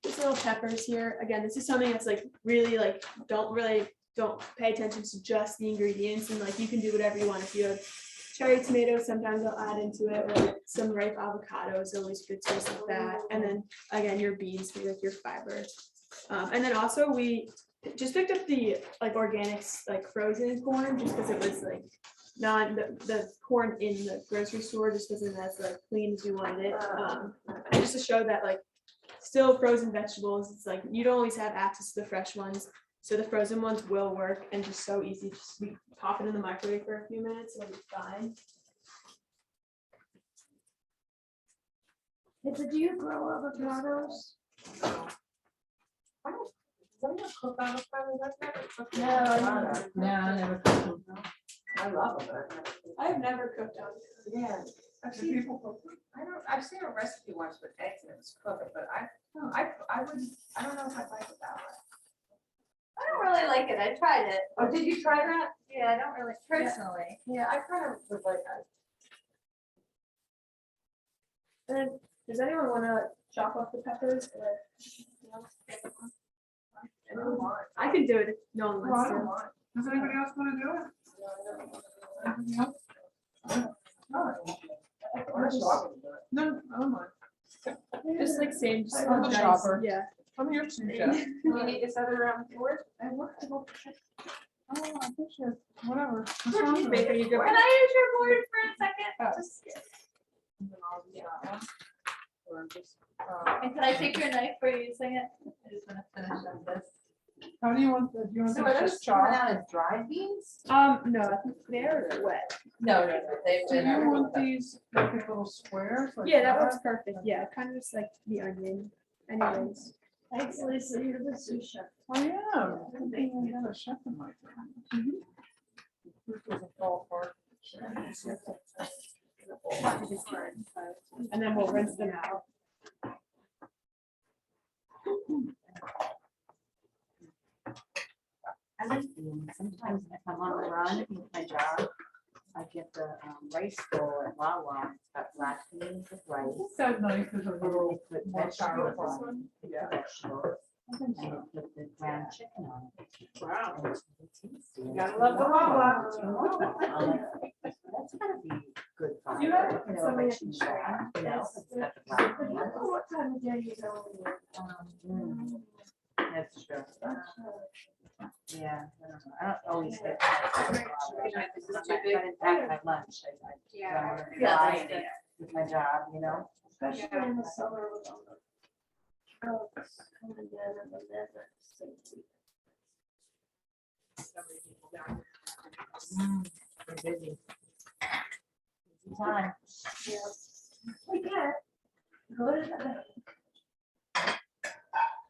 little peppers here. Again, this is something that's like really like, don't pay attention to just the ingredients, and like you can do whatever you want. If you have cherry tomatoes, sometimes I'll add into it, or some ripe avocado is always good taste like that. And then again, your beans for like your fiber. And then also we just picked up the like organics, like frozen corn, just because it was like not the corn in the grocery store just wasn't as like clean as we wanted it. And just to show that like still frozen vegetables, it's like you don't always have access to the fresh ones. So the frozen ones will work and just so easy. Just we pop it in the microwave for a few minutes, it'll be fine. Do you grow avocados? No, I never cooked them. I love them. I've never cooked on. Yeah. I've Do seen, people cook it? I've seen a recipe once with eggs and it was cooked, but I don't know if I'd like it that way. I don't really like it. I tried it. Oh, did you try that? Yeah, I don't really personally. Yeah, I kind of was like, And does anyone want to chop off the peppers or? I can do it if no one Oh, I wants don't to. mind. Does anybody else want to do it? Anybody else? No, I don't mind. Just like same, just I'm the dice, chopper. yeah. I'm here too, Jeff. You need this other board? Oh, I appreciate it. Whatever. What's Sure, wrong she's with baking, it? you go. Can I use your board for a second? Oh. Just- And then I'll do that one. Or just, And can I take your knife for using it? I just want to finish on this. How do you want the, do you want So the are those just coming chop? out as dried beans? No, I think they're wet. No, they've Do you want these like in little squares? like Yeah, that works perfect. Yeah, kind of just like the onion. Anyways. Thanks, Lisa, you're the sous chef. I am. I'm thinking I got a chef in my family. This doesn't fall apart. And then we'll rinse them out. I like beans. Sometimes if I'm on the run with my job, I get the rice bowl at Wawa. It's got black beans with rice. This that knife is a And then little they put more vegetables powerful. on it, Yeah. vegetables, and they put the ground chicken on it. Wow. And it's really tasty. You gotta love the Wawa. That's gotta be good. for You have you know, somebody like that can cheese, you know, Yes. it's got the I black don't beans. know what time of day you go in. That's true. Yeah, I don't know. I don't always get. But in fact, my lunch, I Yeah. run Yeah, by that's good. with my job, you know? Especially in the summer with all the trucks coming in and the desert. We're busy. Busy time. We can't go to the bank.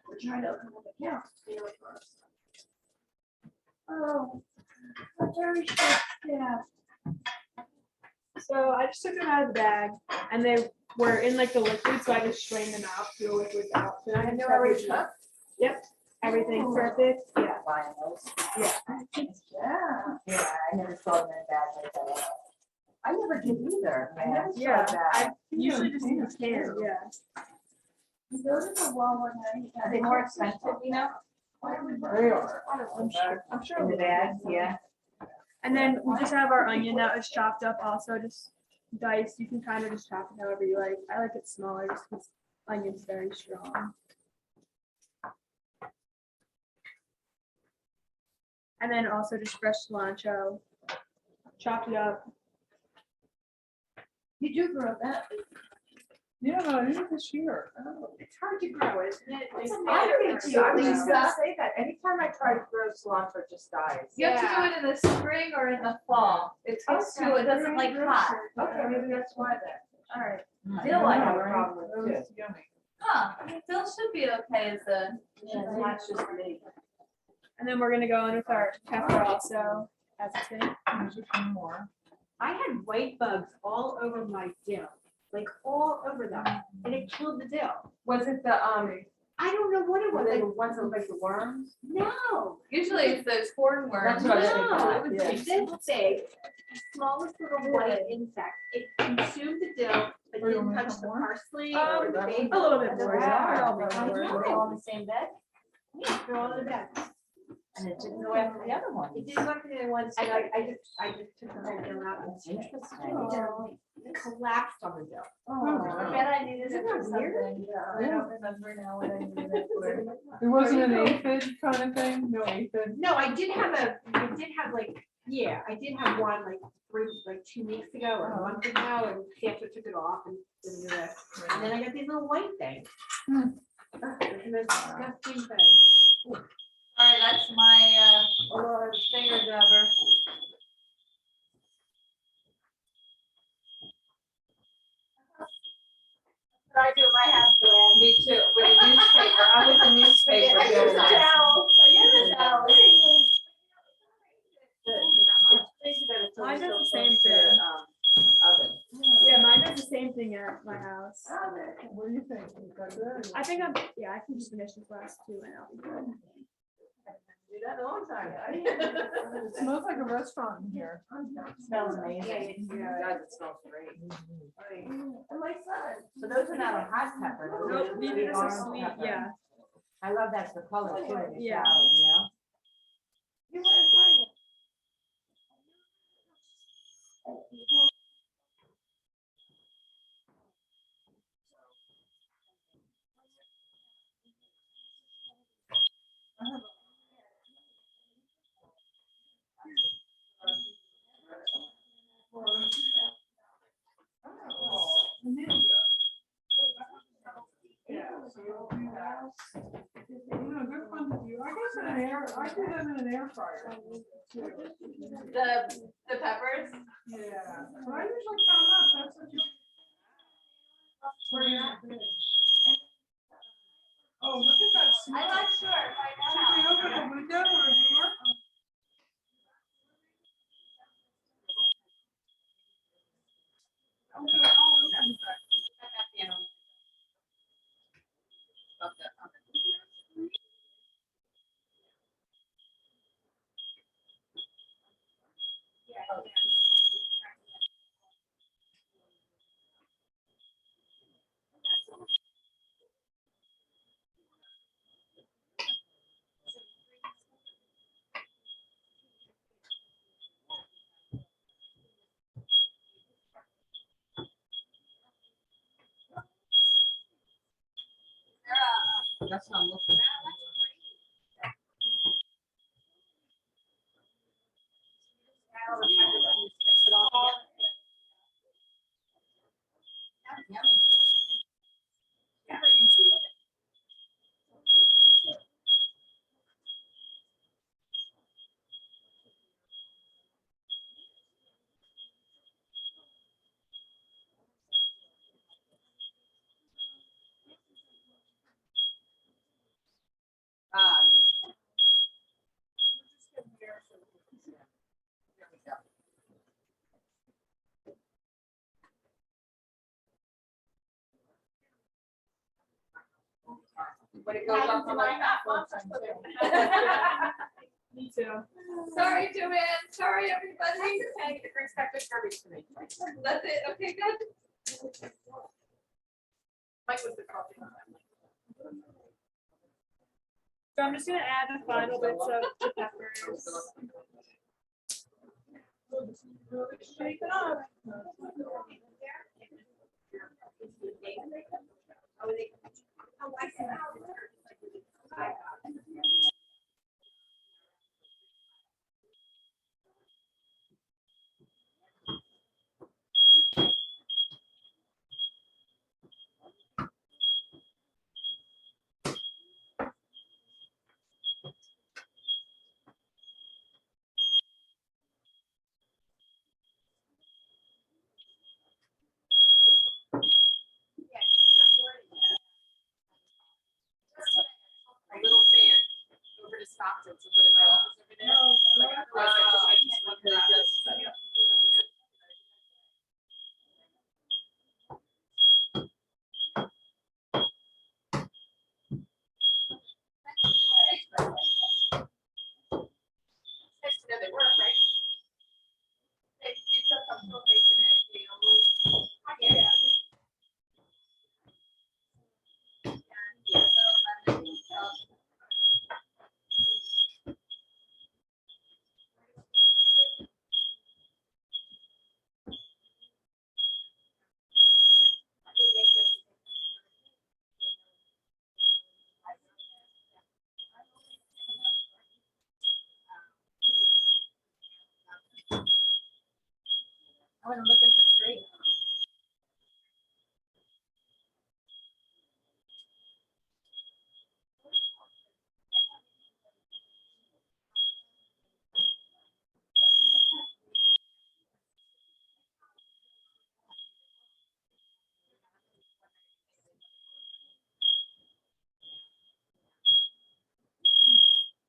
We're trying to open up accounts. you know, for us. Oh, I'm very short, yeah. So I just took them out of the bag and they were in like the liquid, so I just strained them out, the liquids out. So I And have they're already separate- cooked? Yep. everything perfect, yeah. Buying those. Yeah. Yeah, I never saw them in a bag like that. I never did either. I never saw Yeah, that. I usually just use a can, yeah. You go to the Walmart now, Are they more expensive, you know? They are. I'm sure. In the bags, yeah. And then we just have our onion that was chopped up also, just diced. You can kind of just chop it however you like. I like it smaller just because onion's very strong. And then also just fresh cilantro, chopped it up. you do grow that. Yeah, I did this year. It's hard to grow, isn't it? They say I that do for too. I was some just reason. gonna say that. Anytime I try to grow cilantro, it just dies. You have to do it in the spring or in the fall. It takes two, it doesn't like hot. Okay, maybe that's why then. All right. Dill I have a problem That with was too. yummy. Huh, Dill should be okay as a, Yeah, that's just me. And then we're gonna go in with our pepper also as a tip. There's a few more. I had white bugs all over my dill, like all over them, and it killed the dill. Was it the, I don't know what it Were was. they Like, the ones that look like the worms? no, usually it's those hornworms. That's what I was no, thinking. it was like this big, smallest little white insect. It consumed the dill, but Oh, you didn't want me to touch put the more? parsley or the basil. A little bit or the more, radish. yeah. Are they all in the same bed? Yeah, they're all in the bag. And it didn't go after the other one. It didn't go for the other ones, and I just took the whole dill out and Interesting. it collapsed on the dill. I bet I needed it Isn't for that weird? something. I don't remember now what I needed it for. It wasn't an aphid kind of thing? No aphid? No, I did have like, yeah, I did have one like 2 weeks ago or a month ago, and Santa took it off and didn't do it. And then I got these little white things. Hmm. It's the most disgusting thing. All right, that's my, finger jabber. But I do my house, Joanne. me too, with the newspaper, I'm with the newspaper. I use doing a that. towel. I use a towel. Mine does the same thing. Oven. Yeah, mine does the same thing at my house. What do you think? You got that? I think I can just finish this last two and I'll be good. Do that in a long time. It smells like a restaurant in here. Smells amazing. God, it smells great. And my son. So those are not a hot pepper. those are Nope, these sweet are just a orange sweet, pepper. yeah. I love that's the color too of the Yeah. salad, you know? Yeah, so you'll do that. Good fun to do. I guess I do them in an air fryer. The peppers? Yeah, but I usually count up, that's what you. Where you at? Oh, look at that. I'm smell. not sure if I know Should we how. open a window or a door? I'll open it. That's what I'm looking for. when it goes up, I'm like, ah, Mom, just put it. Me too. Sorry, Joanne, sorry, everybody. Okay, it brings back good garbage to me. That's it, okay, good. Mike was the coffee. So I'm just gonna add the final bits of the peppers. Shake it up. A little fan over to Stockton to put in my office over there. Like, otherwise I just look at it. Nice to know they work, right? They feel comfortable making it, you know. Yeah. I want to look at the straight.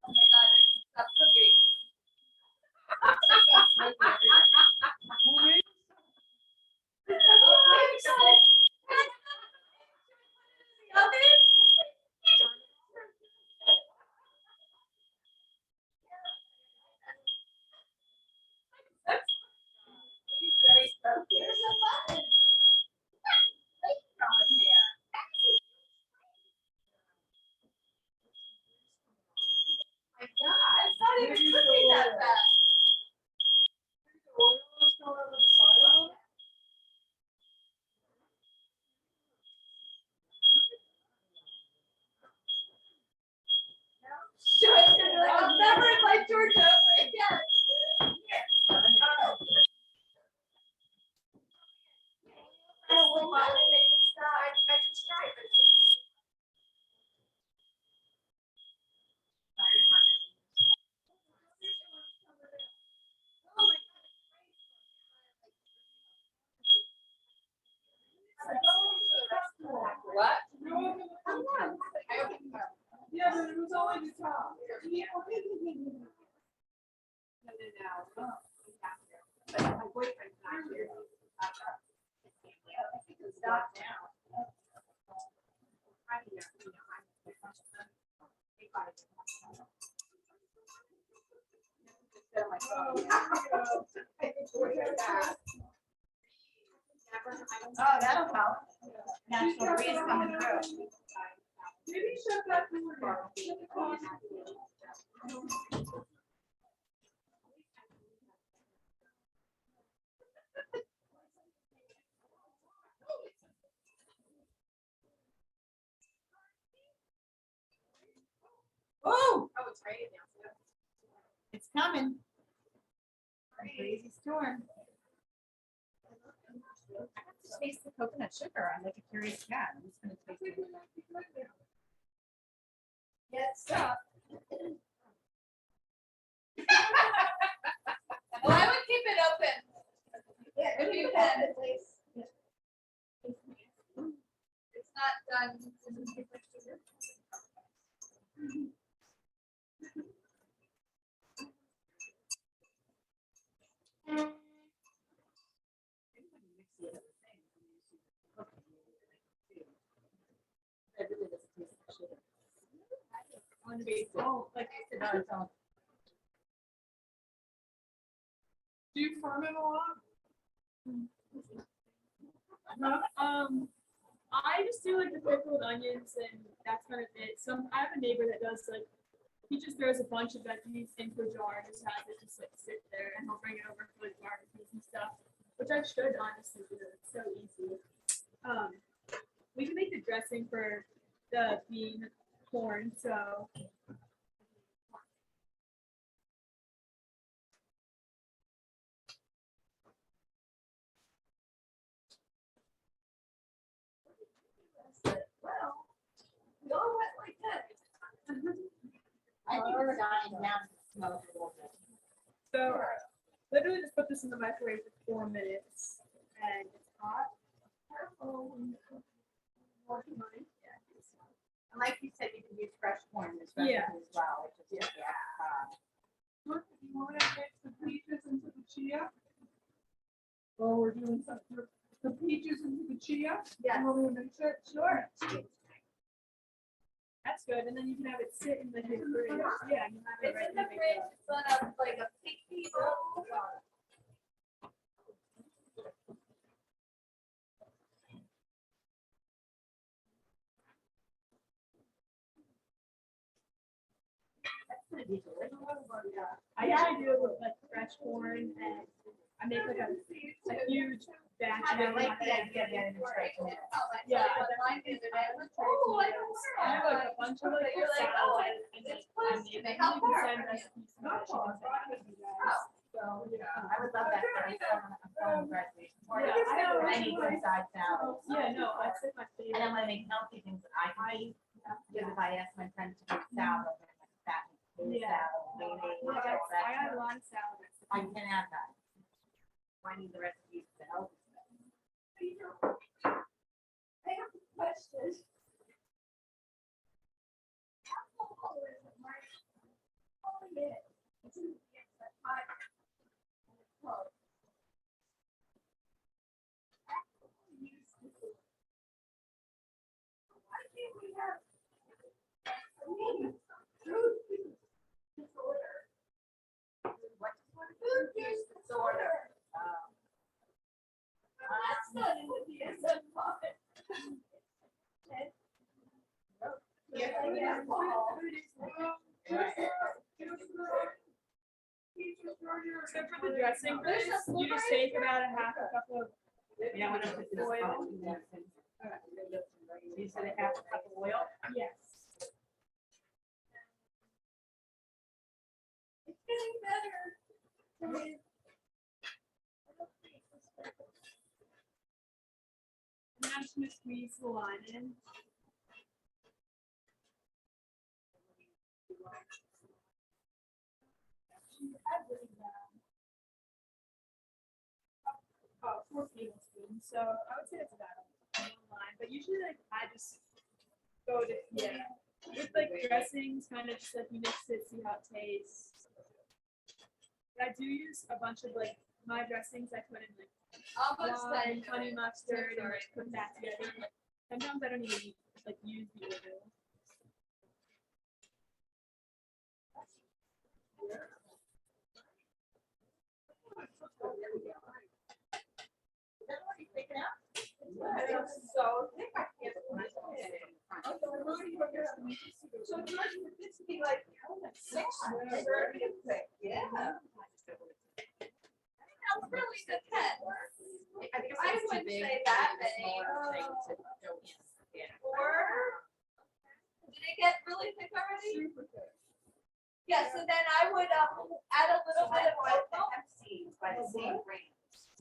Oh my God, I should stop cooking. It's not even cooking that fast. I'll never invite Georgia over again. I just tried, but What? Yeah, but it was only the top. But my boyfriend's not here. Stop now. Oh, that'll help. Natural breeze coming through. Maybe shut that door. Oh, Oh, it's raining now. So it's coming. Crazy storm. I have to taste the coconut sugar. I'm like a curious cat. I'm just gonna taste it. Get stuff. Well, I would keep it open. If you can. It's not done. It really doesn't taste like sugar. on the base. Oh, like I said, on its own. Do you ferment a lot? I just do like the pickled onions and that's kind of it. I have a neighbor that does like, he just throws a bunch of veggies into a jar and just has it just like sit there and he'll bring it over for like barbecues and stuff, which I should honestly do. It's so easy. We can make the dressing for the bean corn, so. Well, go wet like that. I think we're dying now. Smells a little bit. So literally just put this in the microwave for 4 minutes and it's hot. And like you said, you can use fresh corn in this Yeah. recipe as well. It's just, Look, you want to mix the peaches into the chia? Oh, we're doing something, the peaches into the chia? Yes. You want me to mix it? Sure. That's good, and then you can have it sit in the fridge. Yeah, you have it It's right in the there. fridge, but like a picky bowl. I usually do it with like fresh corn and I make like a huge batch. I of like the it. idea of getting it straight in. Yeah, Mine is it. Oh, I have like a bunch of like You're like, oh, salad and it's then close. and How you can far? send recipes to my chickens and you guys. So, yeah. I would love that for a phone graduation. Or Yeah, I know. any good side salad. Yeah, no, that's like my And then favorite. when I make healthy things that I can eat, because if I ask my friends to make salad, they're like fat, Yeah. salad, mayonnaise, Yeah, all that I had a stuff. lot of salad. I can add that. I need the recipes to help. I have a question. Alcoholism, right? Oh, yeah. It's in the hot. Well, alcohol use disorder. Why can't we have food use disorder? Food use disorder. That's not in the DSM five. Yeah. Alcohol. So for the dressing for this, you just take about a half a cup of Yeah, when I put this oil. on. You said a half a cup of oil? Yes. It's getting better. And I'm just gonna squeeze the lime in. Oh, 4 tablespoons. So I would say it's about 1 lime, but usually like I just go to with like dressings, kind of just like mix it, see how it tastes. But I do use a bunch of like my dressings. I put in like Almost wine, done. honey mustard, and like put that together. Sometimes I don't even like use the oil. So thick, I can't. So George, would this be like, very thick, yeah. That's really depends. I think I wouldn't say that many. Or did it get really thick already? Yeah, so then I would add a little bit of oil. By the same brand.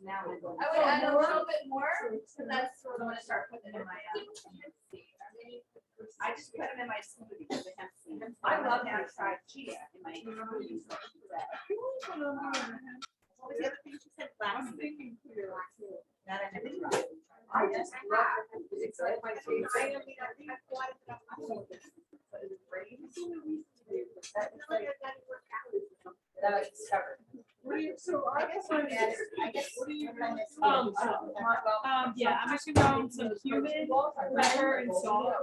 Now I'm going. I would add a little bit more, so that's I'm gonna start putting it in my, I just put them in my smoothie because they have seed. I love outside chia in my smoothie. What was the other thing you said? I'm Flaxseed. thinking clear. That I never tried. I just love it. It's like my favorite. I've got it, but I'm not sure. But it's great. That is like- that I discovered. So I guess I'm at, I guess. What do you- Um, Yeah, I'm just gonna go with some cumin, pepper, and salt.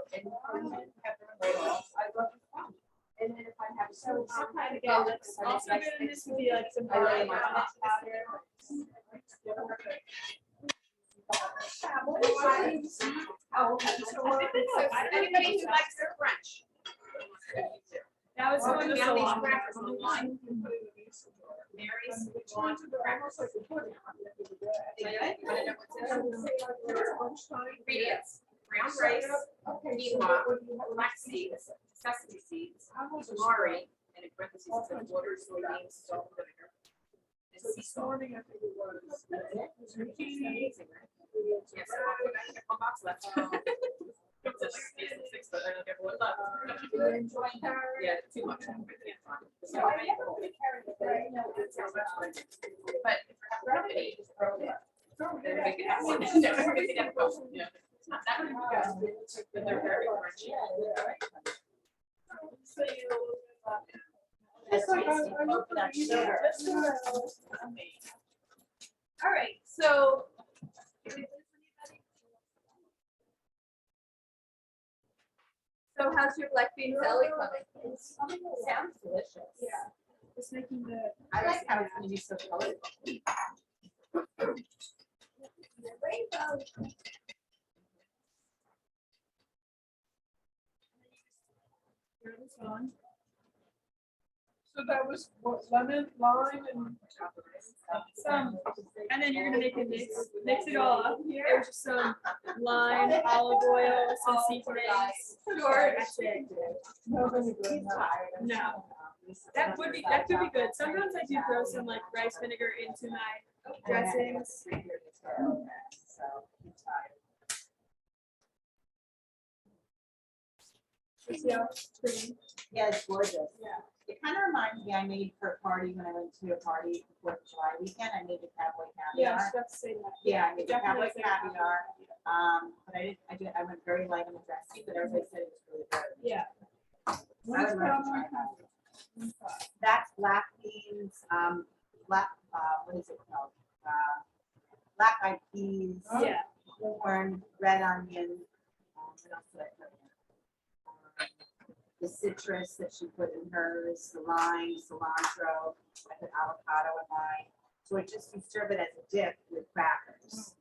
Again, that's also good in this would be like some. I really want powder. Oh, okay. Anybody who likes their French. That was the one with the Mary's long. crackers on the line. Mary's lawn crackers. They good? You wanna know what's in it? Ingredients: ground rice, quinoa, black seeds, sesame seeds, tamari, and in parentheses, it says water, soybeans, salt, and vinegar. And sea salt. Amazing, right? Yes, I got one box left. It's like 6, but I don't get one left. Yeah, too much. So I- But if you have company, just throw it. Then we can have one. No, we can have both. Yeah. It's not that many guys, but they're very crunchy. That's tasty. That's sugar. All right, so. So how's your black bean salad coming? Sounds delicious. Yeah. Just making the. I like how it's gonna be so colorful. So that was what, lemon, lime, and Some, and then you're gonna make a mix it all up. There's just some lime, olive oil, some seasonings. Sure. That's it. no vinegar. No. That could be good. Sometimes I do throw some like rice vinegar into my dressings. Yeah, pretty. Yeah, it's gorgeous. It kind of reminds me, I made for a party when I went to a party for July weekend, I made the cowboy Yeah, caviar. that's the same. Yeah, I made the cowboy Definitely. caviar. But I went very light on the dressing, but everybody said it was really good. Yeah. What is I would love to cowboy try that. That's black beans, what is it called? Black eyed peas. Yeah. Corn, red onion. What else did I put in? The citrus that she put in hers, the lime, cilantro, I put avocado in mine. So it just, you serve it as a dip with crackers.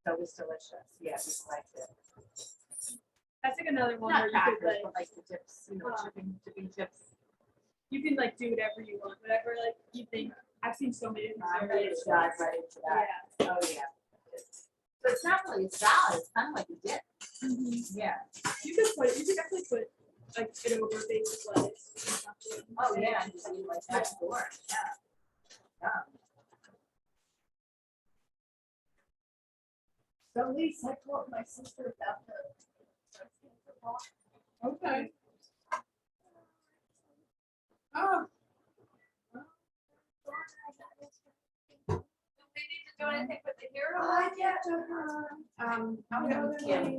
So it was delicious. Yeah, we liked it. That's like another one where Not you could crackers, like, but like the dips, you know, dipping chips. you can like do whatever you want, whatever like you think. I've seen so many different I'm ready to variations. dive right into that. Yeah. Oh, yeah. So it's not really a salad, it's kind of like a dip. Yeah. You could definitely put like it over basic lettuce. Oh, yeah. and just eat like that for it. Yeah. Yeah. So Lisa, I told my sister about the. Okay. Oh, Do we need to do anything with the hero? I get to her. I'm gonna, yeah.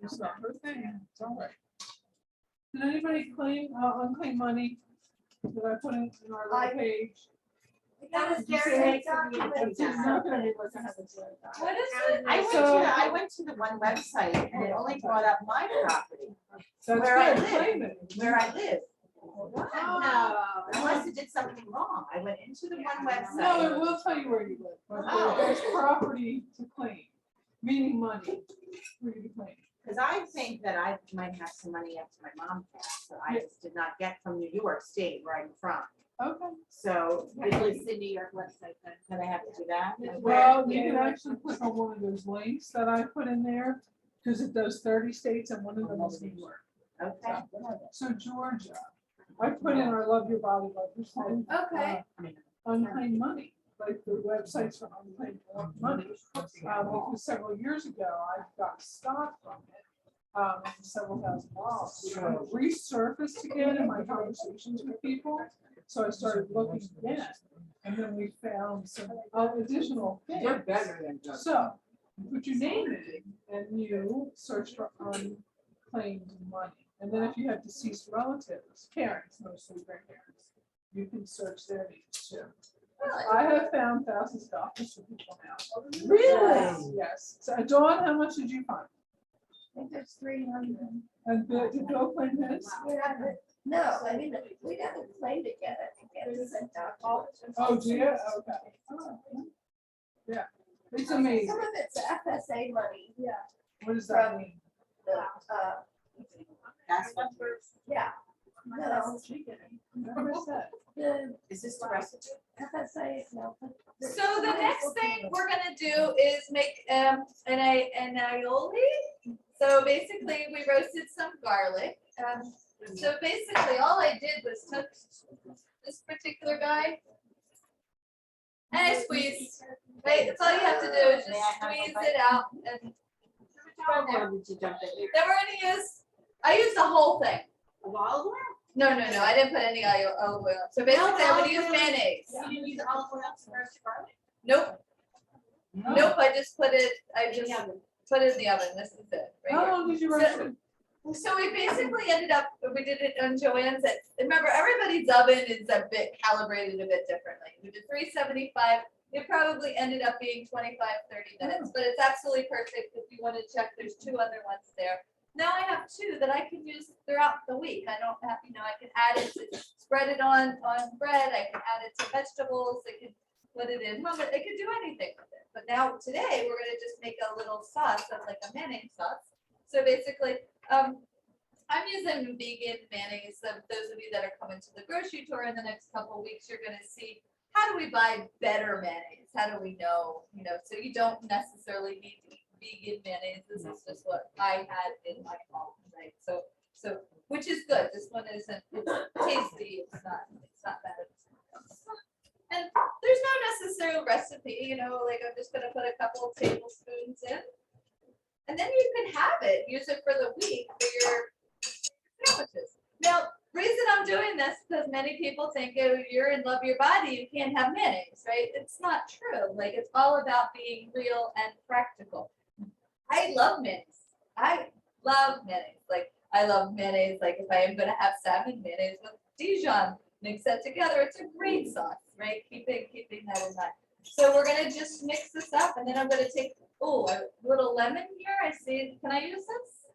it's not her thing, it's all right. Did anybody claim unclaimed money that I put in our little page? That is Did you say very it? documented. It's not gonna be like What is it? I went to the one website and it only brought up my property, That's Where I good, live. claim it. where I live. No. Unless it did something wrong. I went into the one No, it website. will tell you where you live, but Oh. there's property to claim, meaning money for you to claim. Because I think that I might have some money after my mom passed, so I just did not get from New York State where I'm from. Okay, So It's the New York website then. can I have to do that? well, you can actually click on one of those links that I put in there, because it does 30 states and one of them is New York. Okay. So Georgia, I put in our Love Your Body, Love Your Soul. Okay. Unclaimed money, like the websites for unclaimed money. Because several years ago, I got stock from it, several $1,000s. So it resurfaced again in my conversations with people, so I started looking again, and then we found some additional things. So, you put your name in, and you search for unclaimed money. And then if you have deceased relatives, parents, mostly grandparents, you can search their names too. I have found thousands of dollars for people now. Really? Yes. So Dawn, how much did you find? think there's 300. And did Bill claim his? No, I mean, we haven't claimed it yet. I think it's sent out. Oh, dear, okay. Oh, yeah, it's amazing. Some of it's FSA money. Yeah. What does that mean? The, That's what, yeah. No, the is this the recipe? FSA, no. So the next thing we're gonna do is make an aioli. So basically, we roasted some garlic. So basically, all I did was took this particular guy and I squeezed. Right, that's all you have to do is just squeeze it out and from there. Did you jump in? Then we're gonna use, I used the whole thing. Of olive oil? No, I didn't put any olive oil. So basically, I'm gonna use mayonnaise. You didn't use olive oil to roast garlic? Nope, No. nope, I just put it In the oven. in the oven. This is it, right How here. long did you roast it? So we basically ended up, we did it on Joanne's. Remember, everybody's oven is a bit calibrated a bit differently. We did 375. It probably ended up being 25, 30 minutes, but it's absolutely perfect. If you want to check, there's 2 other ones there. Now I have 2 that I can use throughout the week. I don't have, I can add it to spread it on bread. I can add it to vegetables. I can put it in hummus. I could do anything with it. But now today we're gonna just make a little sauce that's like a mayonnaise sauce. So basically, I'm using vegan mayonnaise. So those of you that are coming to the grocery store in the next couple of weeks, you're gonna see how do we buy better mayonnaise? How do we know? So you don't necessarily need to eat vegan mayonnaise. This is just what I had in my home, right? So which is good. This one isn't, it's tasty. It's not bad. And there's no necessary recipe, like I'm just gonna put a couple of tablespoons in. And then you can have it, use it for the week for your sandwiches. Now, reason I'm doing this, because many people think if you're in love your body, you can't have mayonnaise, right? It's not true. Like, it's all about being real and practical. I love mayonnaise. I love mayonnaise. Like, I love mayonnaise. Like, if I am gonna have salmon, mayonnaise with Dijon, mix that together. It's a great sauce, right? Keeping that in mind. So we're gonna just mix this up, and then I'm gonna take a little lemon here. I see. Can I use this?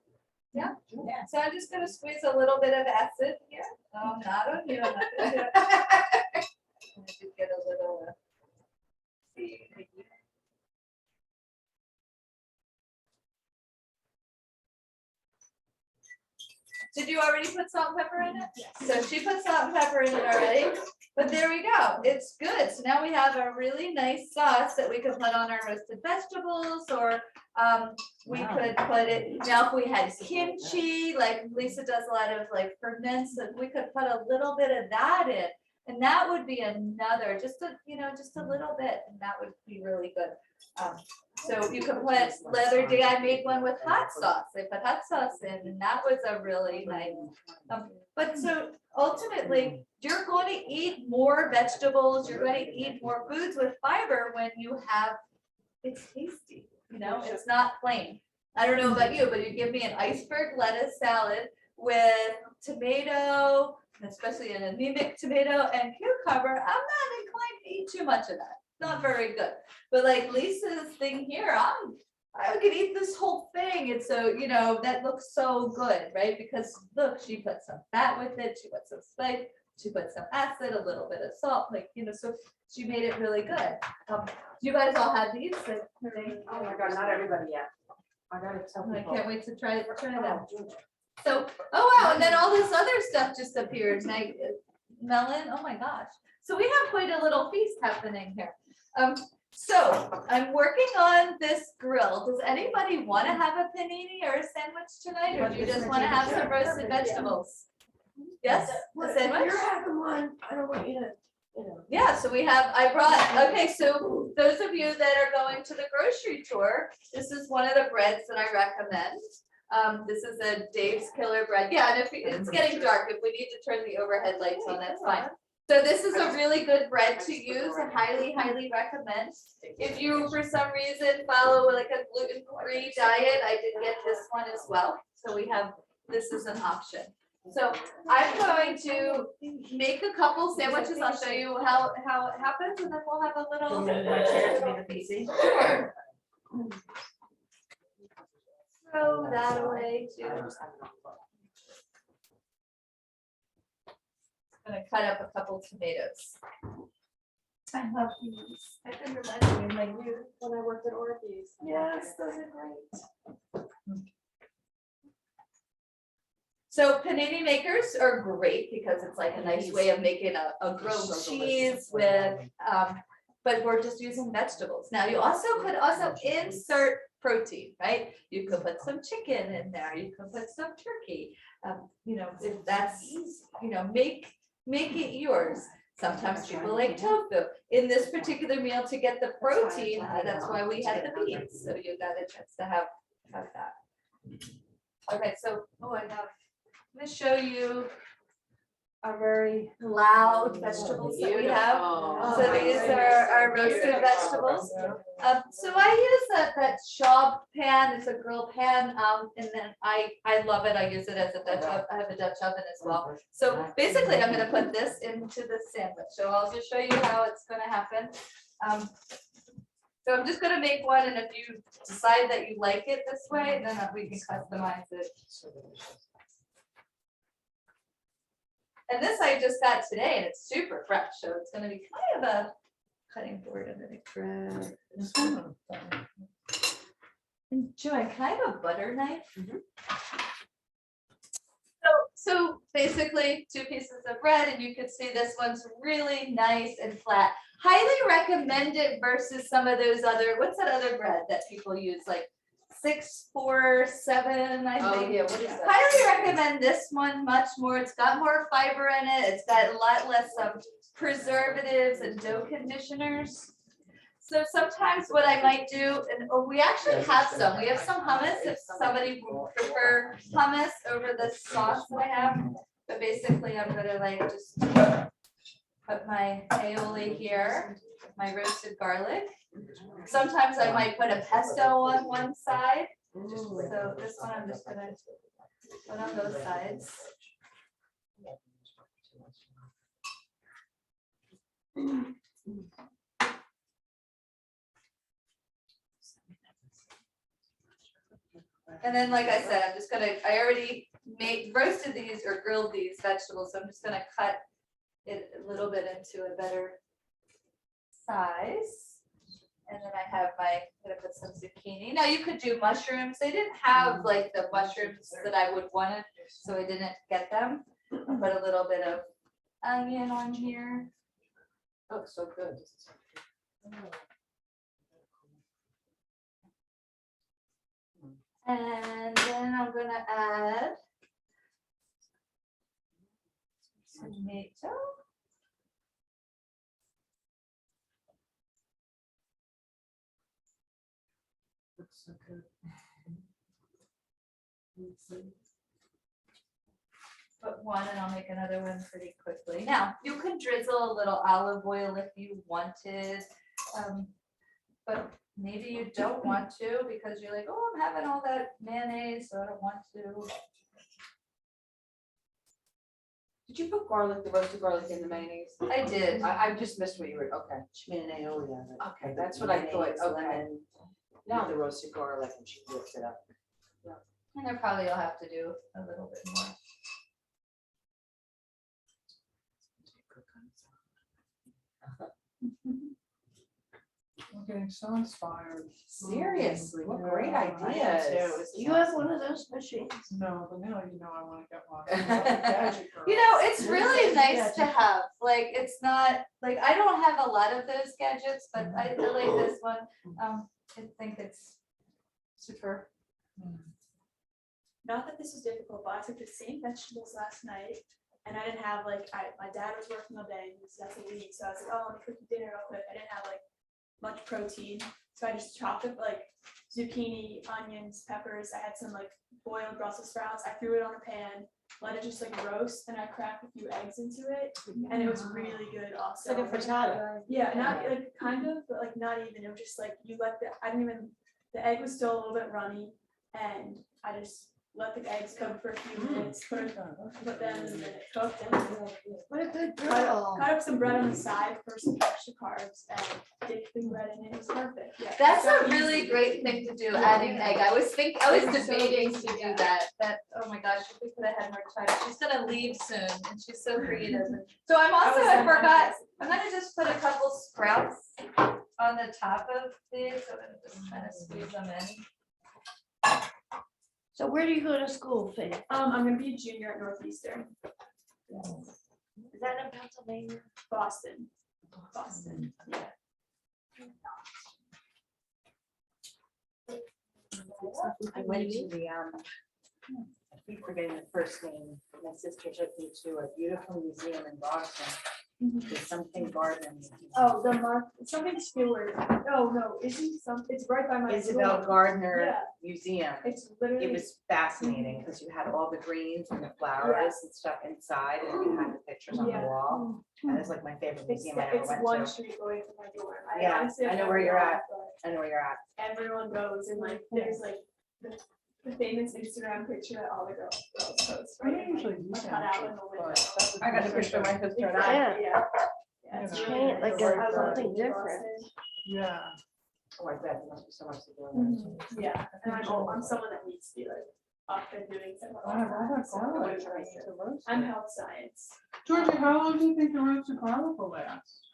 Yeah. Yeah. So I'm just gonna squeeze a little bit of acid here. No, not on you. I'm not gonna do it. I'm gonna just get a little. See. Did you already put salt and pepper in it? Yes. So she put salt and pepper in it already, but there we go. It's good. So now we have a really nice sauce that we could put on our roasted vegetables, or we could put it, now if we had kimchi, like Lisa does a lot of like ferments, and we could put a little bit of that in. And that would be another, just a little bit, and that would be really good. So you could put, the other day I made one with hot sauce. I put hot sauce in, and that was a really nice. But so ultimately, you're going to eat more vegetables, you're going to eat more foods with fiber when you have, it's tasty, it's not plain. I don't know about you, but you give me an iceberg lettuce salad with tomato, especially an anemic tomato and cucumber, I'm not inclined to eat too much of that. Not very good. But like Lisa's thing here, I could eat this whole thing. And so, that looks so good, right? Because look, she put some fat with it, she put some spice, she put some acid, a little bit of salt, so she made it really good. You guys all had these? Oh my God, not everybody yet. I gotta tell I people. can't wait to try them. So, oh wow, and then all this other stuff just appeared. Melon, oh my gosh. So we have quite a little feast happening here. So I'm working on this grill. Does anybody want to have a panini or a sandwich tonight, or do you just want to have some roasted vegetables? Yes, a sandwich? You're having one, I don't want you to, Yeah, so I brought, okay, so those of you that are going to the grocery tour, this is one of the breads that I recommend. This is a Dave's Killer Bread. Yeah, and if it's getting dark, if we need to turn the overhead lights on, that's fine. So this is a really good bread to use. I highly, highly recommend. If you, for some reason, follow like a gluten-free diet, I did get this one as well. So we have, this is an option. So I'm going to make a couple sandwiches. I'll show you how it happens, and then we'll have a little. My chair to be the PC. Sure. throw that away too. Gonna cut up a couple tomatoes. I love these. I can remind me of my youth when I worked at Orbeez. Yes, those are great. So panini makers are great because it's like a nice way of making a grilled cheese with, but we're just using vegetables. Now you also could also insert protein, right? You could put some chicken in there. You could put some turkey. You know, if that's, you know, make it yours. Sometimes people like tofu. In this particular meal, to get the protein, that's why we had the beans. So you got a chance to have that. Okay, so, I'm gonna show you our very loud vegetables that we have. So these are our roasted vegetables. So I use that Schaub pan, it's a grill pan, and then I love it, I use it as a Dutch oven, I have a Dutch oven as well. So basically, I'm gonna put this into the sandwich, so I'll just show you how it's gonna happen. So I'm just gonna make one, and if you decide that you like it this way, then we can customize it. And this I just got today, and it's super fresh, so it's gonna be kind of a cutting board. I'm gonna grab this one. And Joanne, can I have a butter knife? So basically 2 pieces of bread, and you can see this one's really nice and flat. Highly recommend it versus some of those other, what's that other bread that people use, like 647, I think. Oh, yeah, what is that? Highly recommend this one much more. It's got more fiber in it. It's got a lot less preservatives and dough conditioners. So sometimes what I might do, and we actually have some. We have some hummus if somebody would prefer hummus over the sauce that I have. But basically, I'm gonna like just put my aioli here, my roasted garlic. Sometimes I might put a pesto on one side. So this one I'm just gonna put on those sides. And then, like I said, I'm just gonna, I already roasted these or grilled these vegetables, so I'm just gonna cut it a little bit into a better size. And then I have I'm gonna put some zucchini. Now you could do mushrooms. They didn't have like the mushrooms that I would wanted, so I didn't get them. I'll put a little bit of onion on here. Oh, so good. And then I'm gonna add tomato. Looks so good. Put one and I'll make another one pretty quickly. Now, you can drizzle a little olive oil if you wanted, but maybe you don't want to because you're like, oh, I'm having all that mayonnaise, so I don't want to. Did you put garlic, the roasted garlic in the mayonnaise? I did. I just missed what you were, okay. She made an aioli on it. Okay, that's what I thought, Mayonnaise, okay. lemon, No. the roasted garlic, and she whipped it up. And I probably will have to do a little bit more. I'm getting so inspired. Seriously, what great I am ideas. too. Do you have one of those machines? No, but now you know I wanna get one. I'm a gadget girl. You know, it's really nice Yeah. to have, like, it's not, like, I don't have a lot of those gadgets, but I like this one. I think it's super. Not that this is difficult, but I took the same vegetables last night and I didn't have like, my dad was working all day, he was at the league, so I was like, oh, let me cook dinner real quick. I didn't have like much protein, so I just chopped up like zucchini, onions, peppers. I had some like boiled Brussels sprouts. I threw it on a pan, let it just like roast, and I cracked a few eggs into it, and it was really good also. Like a frittata. Yeah, not like kind of, but like not even. It was just like you let the egg was still a little bit runny, and I just let the eggs cook for a few minutes, put them in the minute cook, and What a good cut girl. up some bread on the side for some extra carbs and dip the bread in it. It was perfect. Yeah. That's So a really easy. great thing to do, adding egg. I was debating to do that, oh my gosh, if we could have had more time. She's gonna leave soon and she's so creative. So I forgot, I'm gonna just put a couple sprouts on the top of these, so I'm gonna just kind of squeeze them in. So where do you go to school, Faith? I'm gonna be a junior at Northeastern, Is that in Pennsylvania? Boston. Boston, yeah. I went to the, I keep forgetting the first name, my sister took me to a beautiful museum in Boston. There's something garden. Oh, the Mark, something Stewart. Oh, no, it's right by my school. Isabel Gardner Yeah. Museum. It's literally. It was fascinating because you had all the greens and the flowers and stuff inside and you had the pictures on the Yeah. wall. And it's like my favorite It's, museum I ever it's went one to. street away from my door. Yeah, honestly I know have where you're never at. gone, I know where you're at. but Everyone goes and like, there's like the famous Instagram picture that all the girls post, I right? And, usually like, do a some cutout shit, in the but window. that was I got a my picture of my favorite. sister and I. Exactly, yeah. Yeah, it's You know, really like nice. a- I love something it. different. Yeah. Oh, I bet there must be so much to do. Mhm. Yeah, and I'm someone that needs to be like up and doing stuff. I have So garlic I'm trying to to- roast I'm it. health science. Georgie, how long do you think the roasted garlic will last?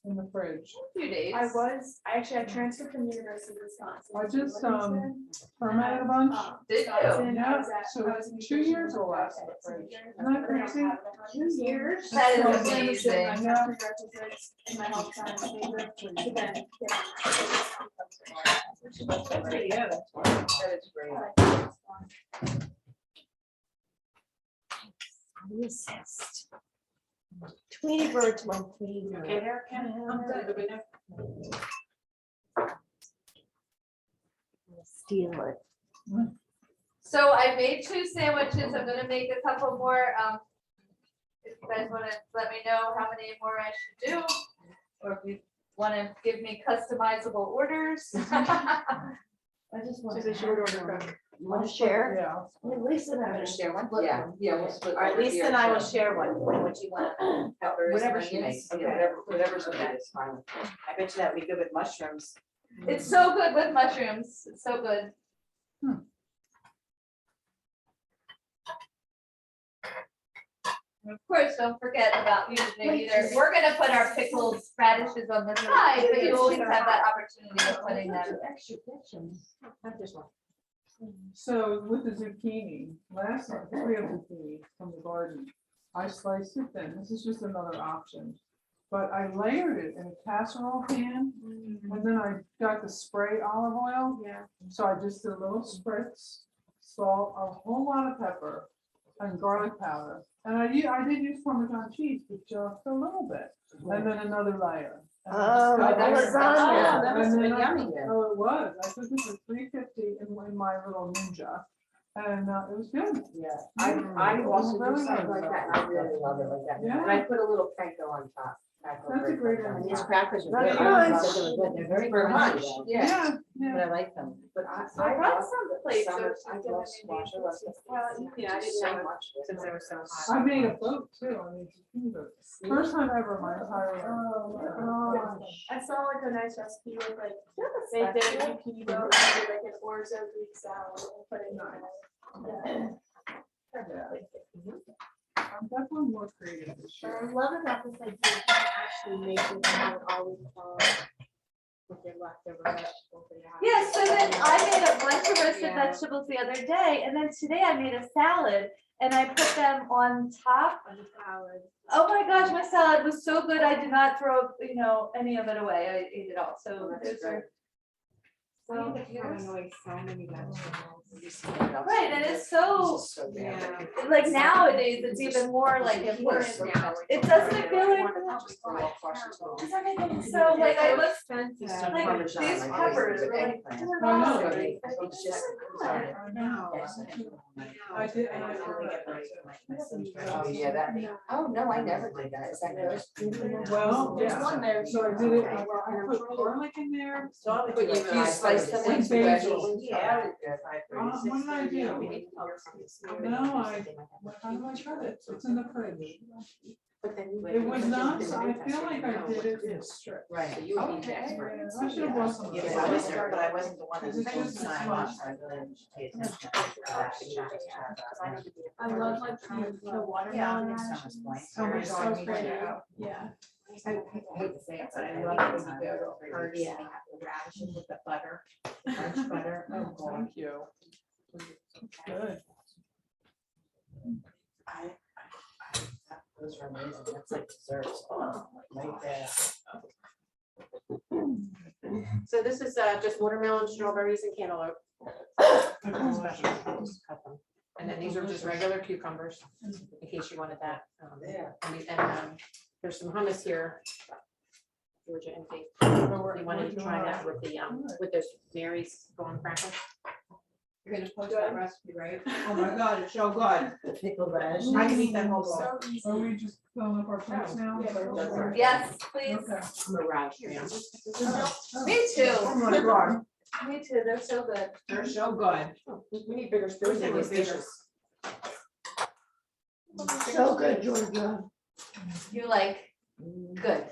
In the fridge? A few days. I transferred from University of Wisconsin. I to just, Livingston. fermented a bunch. Did you? Wisconsin, Yeah, I was at- so I was in 2 nutrition years will for last in about the fridge. 2 years, Isn't that but I don't crazy? have it at 2 years. That is So I'm amazing. gonna sit my health prerequisites in my health science major to then get. Yeah, that's why. That is great. Assist. Tweety Bird's my favorite. Okay, there, Ken, I'm good, we know. Steal it. So I made 2 sandwiches. I'm gonna make a couple more. If you guys wanna let me know how many more I should do, or if you wanna give me customizable orders. I just want She's a short order cook. You want to share? Yeah. At least I'm gonna share one. Yeah, we'll split. Or at least here, then I will so- share one, what you want. Peppers, Whatever she onions, makes, yeah, okay. whatever's okay, it's fine. I bet you that would be good with mushrooms. It's so good with mushrooms. It's so good. And of course, don't forget about using either, we're gonna put our pickled radishes on the side, but you always have that opportunity of putting them. Extra pictures. Have this one. So with the zucchini, last time, because we have zucchini from the garden, I sliced it thin. This is just another option. But I layered it in a casserole pan, and then I got the spray olive oil. Yeah. So I just did a little spritz, salt, a whole lot of pepper, and garlic powder. And I did use Parmesan cheese, but just a little bit, and then another layer. And I just Oh, cut like it. lasagna. That must have been And then I- yummy then. Oh, it was. I took it for $3.50 in my little Ninja, and it was good. Yeah, I also do Really something good. like that, and I really love it like that. Yeah. And I put a little panko on top. That's a great And idea. these crackers are That's good. lunch. They're very For lunch, crunchy, yeah. but Yeah. I like them. But I brought love some the plates, summer, so I she's love gonna squash, I maybe- love it. Yeah, I didn't So know much, since they were so hot. I made a boat too on these zucchini boats. First time ever in my entire life. Oh my gosh. I saw like a nice recipe with like, they did a zucchini boat, and did like an orzo Greek salad and put it in there. Yeah. I'm definitely more creative this What I year. love about this idea, you can actually make it how it always comes. With your leftover vegetables. that you have. Yeah, so then I made a bunch of roasted Yeah. vegetables the other day, and then today I made a salad, and I put them on top. Oh my gosh, my salad was so good, I did not throw, any of it away, I ate it all, so. those are- so- Right, and it's so, like nowadays, it's even more like important now. It doesn't feel like. So like I look, like these peppers were like. I know. $2. I know. I did, and I Really get heard ready for my sister. Oh, yeah, that makes. Oh, no, I never did that. Is that good? Well, There's yeah. one there. So I did it, I put garlic in there. But you slice them And into basil. veggies? Yeah. What did I do? No, how do I cut it? It's in the fridge. It was not, so I feel like I did it straight. Right. You would be the Okay. expert. I should have brought some. Yeah, but I was there, but I wasn't the one that Is was it supposed just to a sign sponge? off, so I really didn't pay attention. I love like the watermelon radishes. Oh my They're God, so me pretty. too. Yeah. I hate to say it, but I love it when you go to a party and they have the radishes with the butter, French butter. Oh, God. Thank you. Good. Those are amazing. That's like desserts. Oh, right there. So this is just watermelon, strawberries and cantaloupe. And then these are just regular cucumbers, in case you wanted that. And there's some hummus here. Georgia and Faith. You wanted to try that with those Mary's Golden crackers. You're gonna post that recipe, right? Oh my God, it's so good. The pickled radish. I can eat that whole bowl. Are we just filling up our plates now? Yes, please. Okay. I'm a relish fan. Me too. Oh my God. Me too. They're so good. They're so good. We need bigger spoons in these dishes. So good, Georgia. You like, good.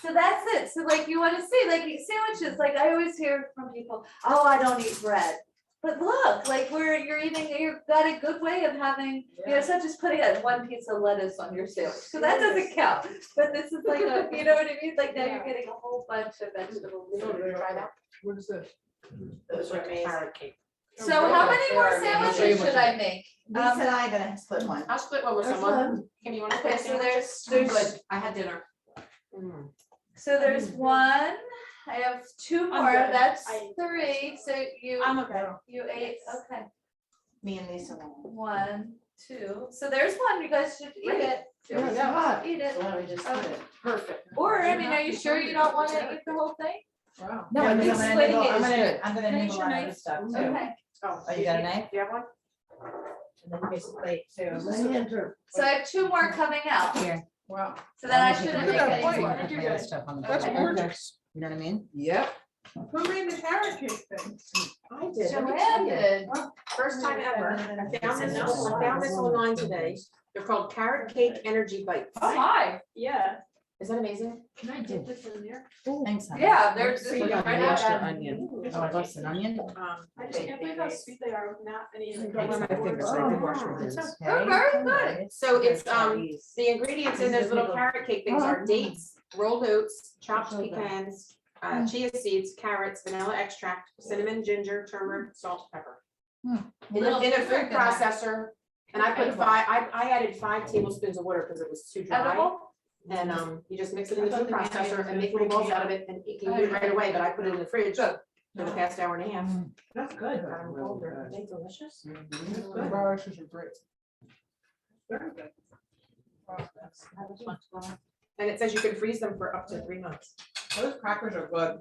So that's it. So like you want to see like sandwiches, like I always hear from people, oh, I don't eat bread. But look, like you're eating, you've got a good way of having, it's not just putting one piece of lettuce on your sandwich. So that doesn't count. But this is like a, you know what I mean? Like now you're getting a whole bunch of vegetables. Try that. What is this? Those are carrot cake. So how many more sandwiches should I make? Lisa and I are gonna split one. I'll split one with someone. Kim, you want to Okay, split? so there's, Good. I had dinner. so there's one, I have two I'm more, good. that's I- 3, so I'm okay. you ate, okay. Me and Lisa. won. 1, 2, so there's one, you guys should eat it. There we go. Eat it. So we just split it. Perfect. Or, I mean, are you sure you don't wanna eat the whole thing? Wow. No, I I'm think gonna splitting nibble, it I'm is gonna, good. I'm gonna Finish nibble your on knife. other stuff too. Okay, Oh, you got a knife? Do you have one? And then here's a plate too. My hands are. so I have 2 more coming out, Here. Wow. so then I shouldn't Look make at that any plate. more. You're good. Stuff on the That's plate. gorgeous. You know what I mean? Yep. Who made the carrot cake thing? I did. Joanne did. First time ever. I found this online today. They're called Carrot Cake Energy Bites. Oh my, Yeah. Is that amazing? Can I dip this in there? Thanks, honey. yeah, there's. So you got right mashed now. onion. Oh, I lost an onion? I just can't believe how sweet they are with not any. Thanks, like, I think it's like the wash Oh, with this, it's Oh, okay? very good. So it's, the ingredients in those little carrot cake things are dates, rolled oats, chopped pecans, chia seeds, carrots, vanilla extract, cinnamon, ginger, turmeric, salt, pepper. In Little a food turmeric in there. processor, and I put I added 5 tablespoons of water because it was too dry. Edible? And you just mix it in the food processor and make little balls out of it and you can eat it right away, but I put it in the fridge for the past hour and a half. That's good. Are they delicious? The radishes are great. Very good. And it says you can freeze them for up to 3 months. Those crackers are good.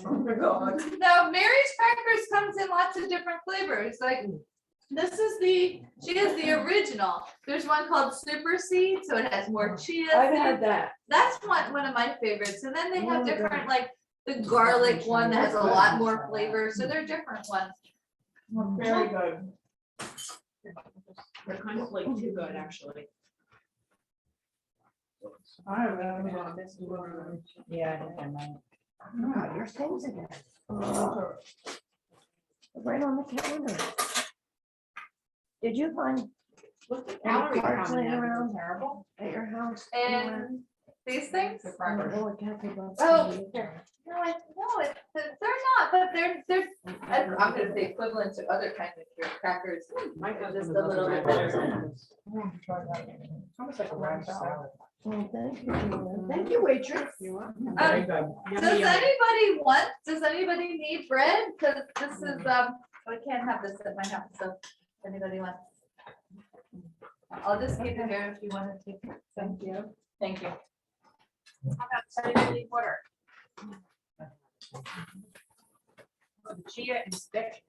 Oh my God. Now, Mary's Crackers comes in lots of different flavors, like, this is she has the original. There's one called Super Seed, so it has more chia. seeds. that. That's one of my favorites, and then they have different, like, the garlic one that has a lot more flavor, so they're different ones. Very good. They're kind of like too good, actually. I have Amazon. Yeah, I think I might. Oh, your things in there. Right on the calendar. Did you find Look, the any calorie cards count in laying that. around at your house? And these things? Oh, Kathy bought Oh, some. here. No, they're not, but they're, I'm gonna say equivalent to other kinds of crackers. Just a little bit better. Almost like a round salad. Oh, thank you, Julie. Thank you, waitress. Very good. Does anybody need bread? Cause this is, I can't have this at my house, so if anybody wants. I'll just keep it here if you want to take it. Thank you. Thank you. How about cinnamon water? The chia is thick.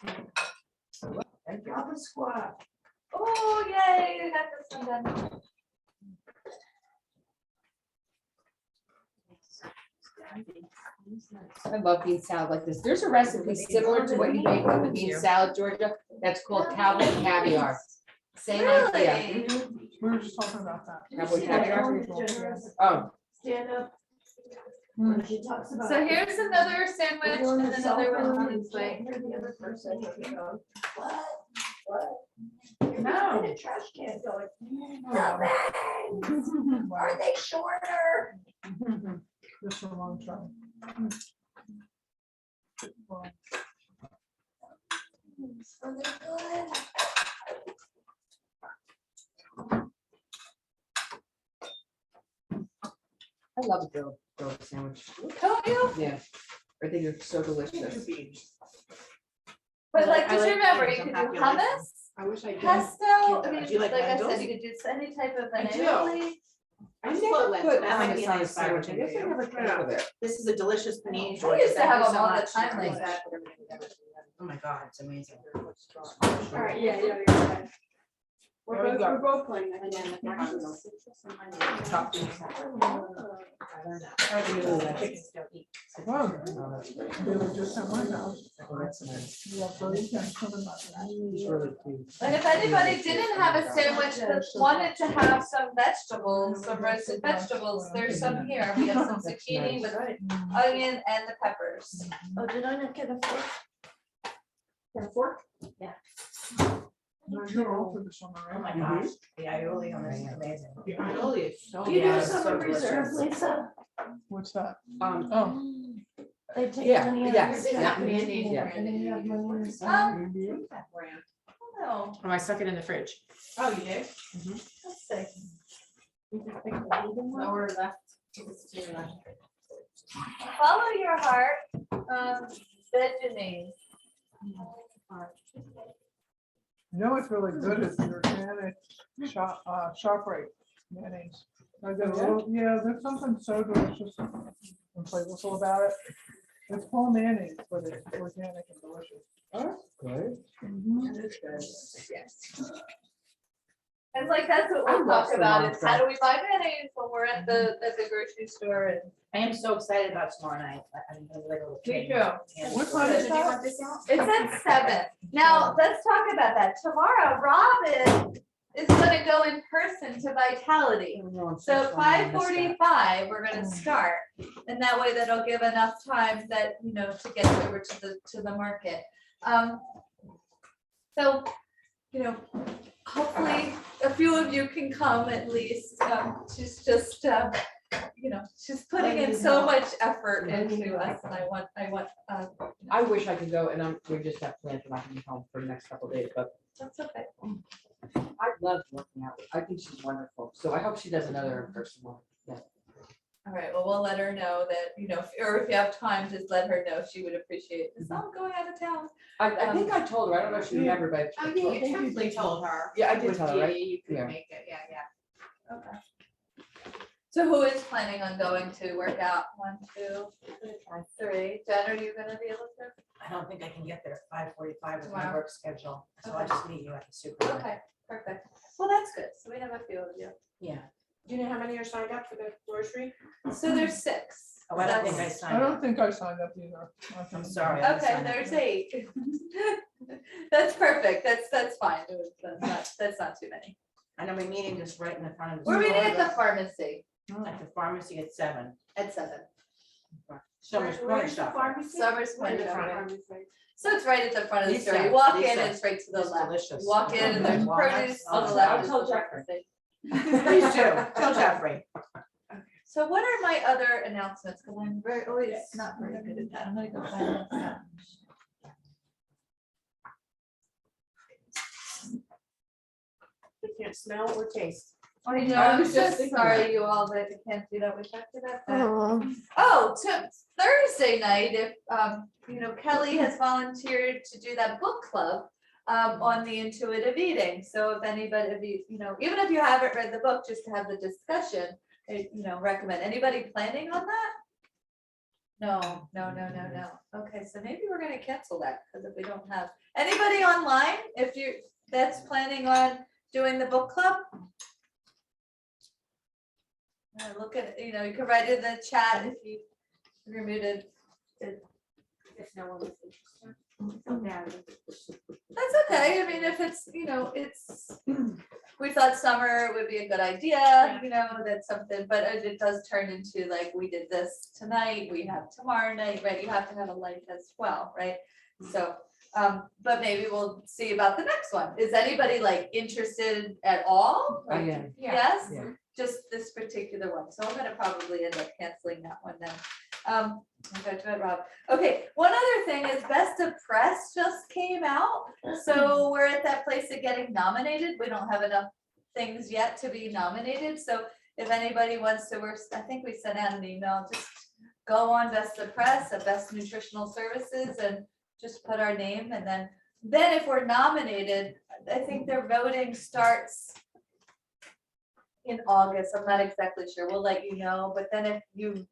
And drop a squat. Oh, yay, we got this one done. I love bean salad like this. There's a recipe similar to what you make with the bean salad, Georgia, that's called cowboy caviar. Same idea. Really? We were just talking about that. Cowboy caviar? Oh, Stand up. Mm. When she talks about. So here's another sandwich and another one on its way. You're the other person. What? No. In a trash can going. Wow. Are they shorter? Just a long time. Are they good? I love a grilled sandwich. Don't you? Yeah, I think they're so delicious. But like, I just like remember, beans, you I'm could happy do I like hummus, I wish I did. pesto, I mean, Do you like like I said, lentils? you could do any type of I do. aioli. I Just never put put lentils. That might be hummus a on a nice sandwich. I sandwich guess I too. never tried with it. This is a delicious panini. I Georgia. used to Thank have you them so all the much. time, Really like sad. that. Oh my God, it's amazing. All right, yeah, you're right. There we go. We're both playing that. And then the Yeah. Chopped beans. Chickens don't eat. Wow. They were just at my house. Oh, that's nice. We have those guys coming up. He's really cute. And if anybody didn't have a sandwich but wanted to have some vegetables, some roasted vegetables, there's some here. We have some zucchini with onion and the peppers. Oh, did I not get a fork? Get a fork? You're all for the summer, Oh my right? gosh, the aioli on this is amazing. Yeah. Aioli is so. Do you do good. some So in reserve, delicious. Lisa? What's that? Um, Oh, They take Yeah, money out of yes, your yeah. check. Mayonnaise, Yeah. And then you have money in the Um, maybe. That brand. Oh, Oh, I stuck it in the fridge. Oh, you did? let's see. You just picked the vegan one? Lower left. It's to your left. Follow your heart, Benjamin. You know what's really good is the organic ShopRite mayonnaise. I got a little, yeah, there's something so delicious and flavorful about it. It's whole mayonnaise, but it's organic and delicious. good. It's like, that's what I we'll love talk about, is how cilantro. do we buy mayonnaise when we're at the grocery store and. I am so excited about tomorrow night. I'm gonna like a little. Me training. too. And- What time is Did you want that? this out? It's at 7. Now, let's talk about that. Tomorrow, Robin is gonna go in person to Vitality. So 5:45, we're gonna start, and that way that'll give enough time that, you know, to get over to the market. So, you know, hopefully a few of you can come at least. She's just, you know, she's putting in so much effort into us, and I want, I wish I could go and we just have plans for not to be home for the next couple of days, but that's okay. I love working out. I think she's wonderful. So I hope she does another in-person one. Yeah. All right, well, we'll let her know that, you know, or if you have time, just let her know. She would appreciate this. I'm going out of town. I think I told her, I don't know if she remembered, but. Oh, yeah, you technically told her. Yeah, I did tell her, right? You could Yeah. make it, yeah. Okay. So who is planning on going to work out? 1, 2, 3. Jen, are you gonna be able to? I don't think I can get there at 5:45 with my Tomorrow. work schedule, so I'll Okay. just meet you at the supermarket. Okay, perfect. Well, that's good. So we have a few of you. Yeah. Do you know how many are signed up for the grocery? So there's 6. Oh, I don't think I That's- I signed don't up. think I signed up either. I'm sorry. I didn't Okay, sign up. there's 8. That's perfect. That's fine. That's not too many. I know we're meeting just right in the front of the. We're meeting at the store, pharmacy At the pharmacy at 7. at 7. Summer's Corner Shop. Summer's Right in Point. front. So it's right at the front of the Lisa, store. You walk in, Lisa, it's right to the It's left. delicious. Walk in and there's Walnuts, produce all on the the left. stuff. is the pharmacy. Please do, tell Jeffrey. So what are my other announcements? Because I'm always not very good at that. I'm gonna go find that. You can't smell or taste. I know, I I'm was just so thinking sorry you all that you can't do that. We talked about that. Oh. Oh, to Thursday night, if, you know, Kelly has volunteered to do that book club on the intuitive eating. So if anybody, of you know, even if you haven't read the book, just to have the discussion, I, you know, recommend. Anybody planning on that? No. Okay, so maybe we're gonna cancel that, because if we don't have, anybody online, if you, that's planning on doing the book club? Look at, you know, you can write in the chat if you're muted. If no one was interested. So bad. That's okay, I mean, if it's, you know, it's, we thought summer would be a good idea, you know, that's something, but it does turn into like, we did this tonight, we have tomorrow night, right, you have to have a life as well, right? So, but maybe we'll see about the next one, is anybody like interested at all? I am. Yes, Yeah. just this particular one, so I'm gonna probably end up canceling that one then. I'm going to it, Rob. Okay, one other thing is Best of Press just came out, so we're at that place of getting nominated. We don't have enough things yet to be nominated, so if anybody wants to, I think we sent out an email, just go on Best of Press, at Best Nutritional Services, and just put our name, and then if we're nominated, I think their voting starts in August, I'm not exactly sure, we'll let you know, but then if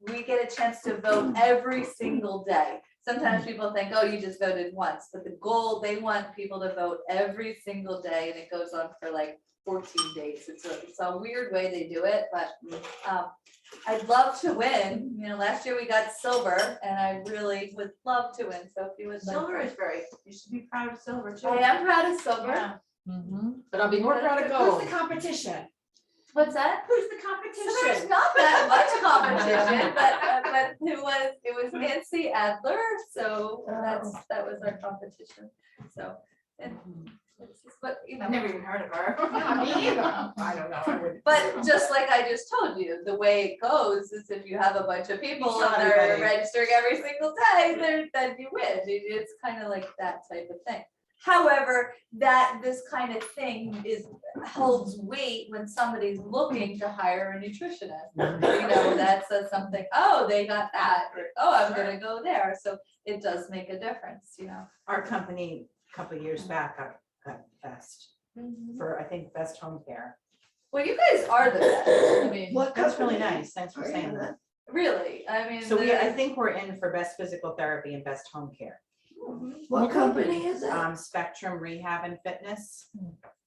we get a chance to vote every single day. Sometimes people think, oh, you just voted once, but the goal, they want people to vote every single day, and it goes on for like 14 days. It's a weird way they do it, but I'd love to win. You know, last year we got silver, and I really would love to win, so if you would like. Silver is very, you should be proud of silver too. I am proud of silver. Yeah. But I'll be more proud of Who's gold. the competition? What's that? Who's the So there's competition? not that much competition, but it was Nancy Adler, so that was our competition, so. And it's just, but, you know. I've never even heard of her. No, me either. I don't know. I wouldn't. But just like I just told you, the way it goes is if you have a bunch of people tell and they're everybody. registering every single day, then you win. It's kind of like that type of thing. However, this kind of thing holds weight when somebody's looking to hire a nutritionist. You know, that says something, oh, they got that, or oh, I'm gonna go there. So it does make a difference, you know. Our company, a couple of years back, got best for, I think, best home care. Well, you guys are the best. I mean, That's really nice. Thanks for saying that. really, I mean. So I think we're in for best physical therapy and best home care. What company is it? Spectrum Rehab and Fitness.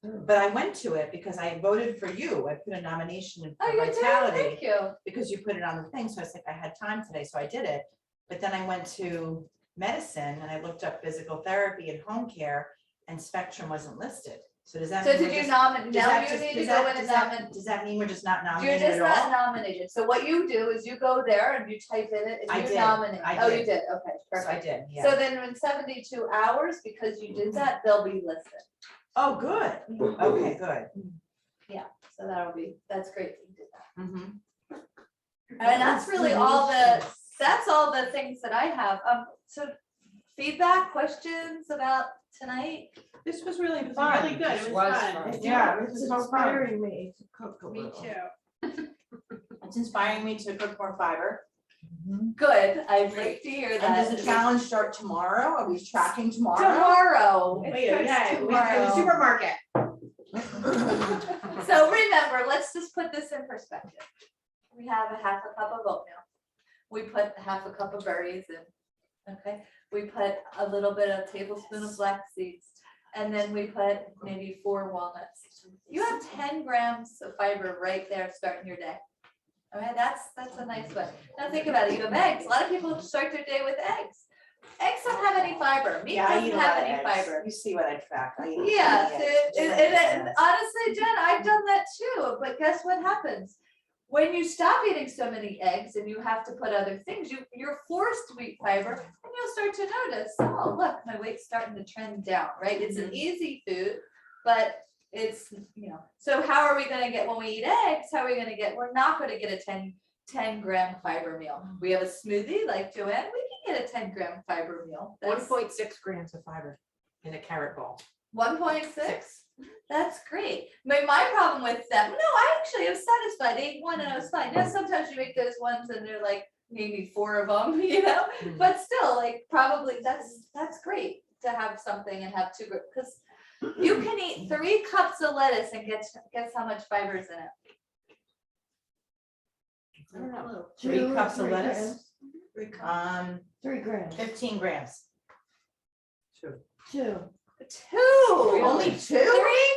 But I went to it because I voted for you. I put a nomination in Oh, for you did, Vitality thank you. because you put it on the thing. So I was like, I had time today, so I did it. But then I went to medicine and I looked up physical therapy and home care, and Spectrum wasn't listed. So does that? So mean did we're you just- nominate, does now that you just- need to does go that- in and does that- nominate. Does that mean we're just not You're nominated just at not all? nominated, so what you do is you go there and you type in it I and you did, nominate. I Oh, you did. did, okay, So I perfect. did, yeah. So then in 72 hours, because you did that, they'll be listed. Oh, good. Okay, good. So that's great that you did that. Mhm. And that's really that's all the things that I have. So feedback, questions about tonight? This was really It was fun. really good. It was Was fun. fun. Yeah, It's this is so fun. inspiring me to cook a Me little. too. It's inspiring me to cook more fiber. Good, I'd like to hear And that. does the challenge start tomorrow? Are we tracking tomorrow? Tomorrow. It Wait, starts okay, we tomorrow. in the supermarket. So remember, let's just put this in perspective. We have a half a cup of oatmeal. We put half a cup of berries in, okay? We put a little bit of tablespoon of flax seeds, and then we put maybe 4 walnuts. You have 10 grams of fiber right there starting your day. All right, that's a nice one. Now think about it, you have eggs. A lot of people start their day with eggs. Eggs don't have any fiber. Meat Yeah, I eat doesn't a have lot of any eggs. fiber. You see what I track. I eat Yeah, so many eggs. and honestly, Jen, I've done that too, but guess what happens? When you stop eating so many eggs and you have to put other things, you're forced to eat fiber, and you'll start to notice, oh, look, my weight's starting to trend down, right? It's an easy food, but it's, so how are we gonna get, when we eat eggs, how are we gonna get, we're not gonna get a 10 gram fiber meal. We have a smoothie like Joanne, we can get a 10 gram fiber meal. That's 1.6 grams of fiber in a carrot ball. 1.6. That's great. My problem with them, no, I actually was satisfied. I ate one and I was fine. Now, sometimes you make those ones and they're like maybe 4 of them, but still, like, probably that's great to have something and have 2 groups, because you can eat 3 cups of lettuce and guess how much fiber is in it. I don't know. 3 cups of lettuce? Um, 3 grams, 15 grams. 2. Two. Only 2? 3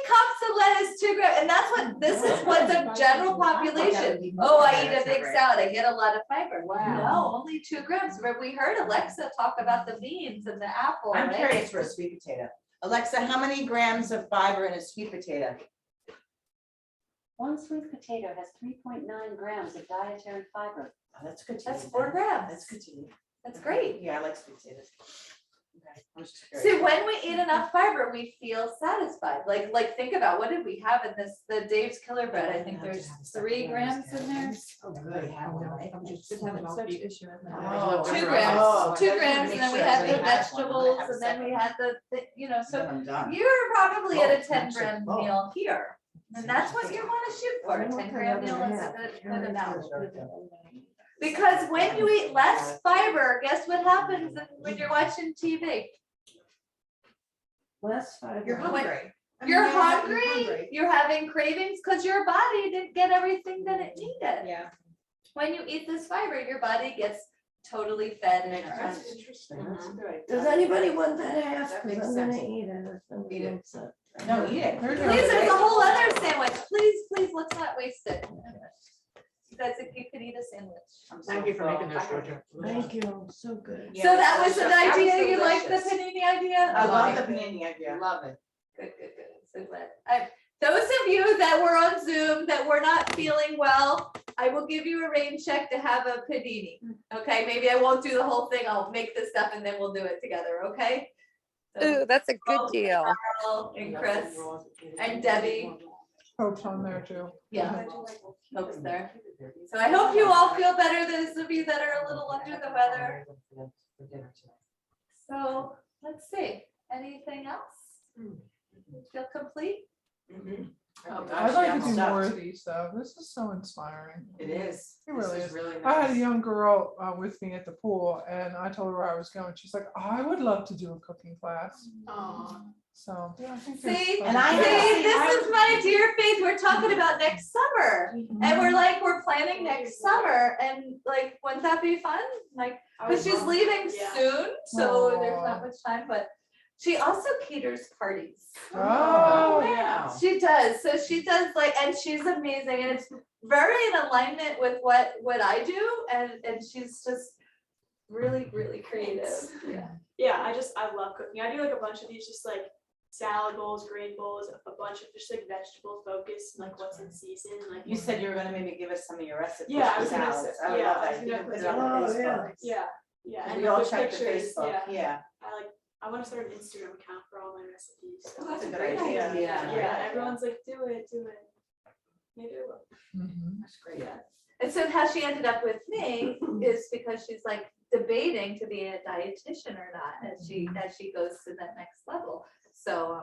cups of lettuce, 2 grams, and that's what, this is what the general population, oh, I eat a big salad, I get a lot of fiber. Wow. No, only 2 grams, but we heard Alexa talk about the beans and the apple, I'm right? curious for a sweet potato. Alexa, how many grams of fiber in a sweet potato? One sweet potato has 3.9 grams of dietary fiber. Oh, that's good to That's eat 4 then. grams. That's good to eat. That's great. Yeah, I like sweet potatoes. Okay, I'm just curious. See, when we eat enough fiber, we feel satisfied. Like think about, what did we have in this, the Dave's Killer Bread? I think there's 3 grams in there. Oh, good. Have one, right? Just having such issue with that. Oh, 2 wow. grams, Oh, 2 I grams, and then we make had sure the everybody has one. vegetables, I have a and then we second. had the, so Then I'm done. you're probably at a Oh, 10 gram oh. meal here. And that's what you wanna shoot for, a 10 gram meal is a good amount. Because when you eat less fiber, guess what happens when you're watching TV? Less fiber. You're hungry. You're hungry, you're having cravings, because your body didn't get everything that it needed. Yeah. When you eat this fiber, your body gets totally fed and That's nourished. interesting. That's good. Does anybody want that half? That 'Cause makes I'm gonna sense. eat it if somebody Eat it. wants it. No, eat it. Please, there's a whole other sandwich. Please, let's not waste it. You guys, if you could eat a sandwich. Thank you for making this, Georgia. Thank you, so good. Yeah, So that was an that was idea, you like the delicious. panini idea? I love the Okay. panini idea. Love it. Good, so glad. Those of you that were on Zoom that were not feeling well, I will give you a rain check to have a panini. Okay, maybe I won't do the whole thing, I'll make the stuff and then we'll do it together, okay? So, Ooh, that's a good Oh, deal. Carl and Chris and Debbie, Coach on there too. yeah, folks there. So I hope you all feel better, those of you that are a little under the weather. So, let's see, anything else? Feel complete? Oh, I'd gosh, like yeah, to do stuffed. more of these though. This is so inspiring. It is. It really This is. really I had a nice. young girl with me at the pool and I told her where I was going. She's like, I would love to do a cooking class. So, yeah, I think there's See, fun And I to do. know- see, this is my dear Faith, we're talking about next summer. And we're planning next summer, and like, wouldn't that be fun? Like, cause she's leaving soon, so there's not much time, but she also caters parties. Oh, wow. She does, so she does like, and she's amazing, and it's very in alignment with what I do, and she's just really creative. Yeah. Yeah, I love cooking. I do like a bunch of these, just like salad bowls, grain bowls, a bunch of just like vegetable focused, like what's in season, like. You said you were gonna maybe give us some of your recipes. Yeah, I for was gonna salads. say- I would yeah, love I that. was You gonna can put put it it on on- Facebook. Yeah, yeah. And And we all with check the pictures, Facebook, yeah. yeah. I want to start an Instagram account for all my recipes. so- That's a good idea. Yeah, everyone's like, do it. Maybe I will. Mhm. That's great. Yeah. And so how she ended up with me is because she's like debating to be a dietitian or not, as she goes to that next level. So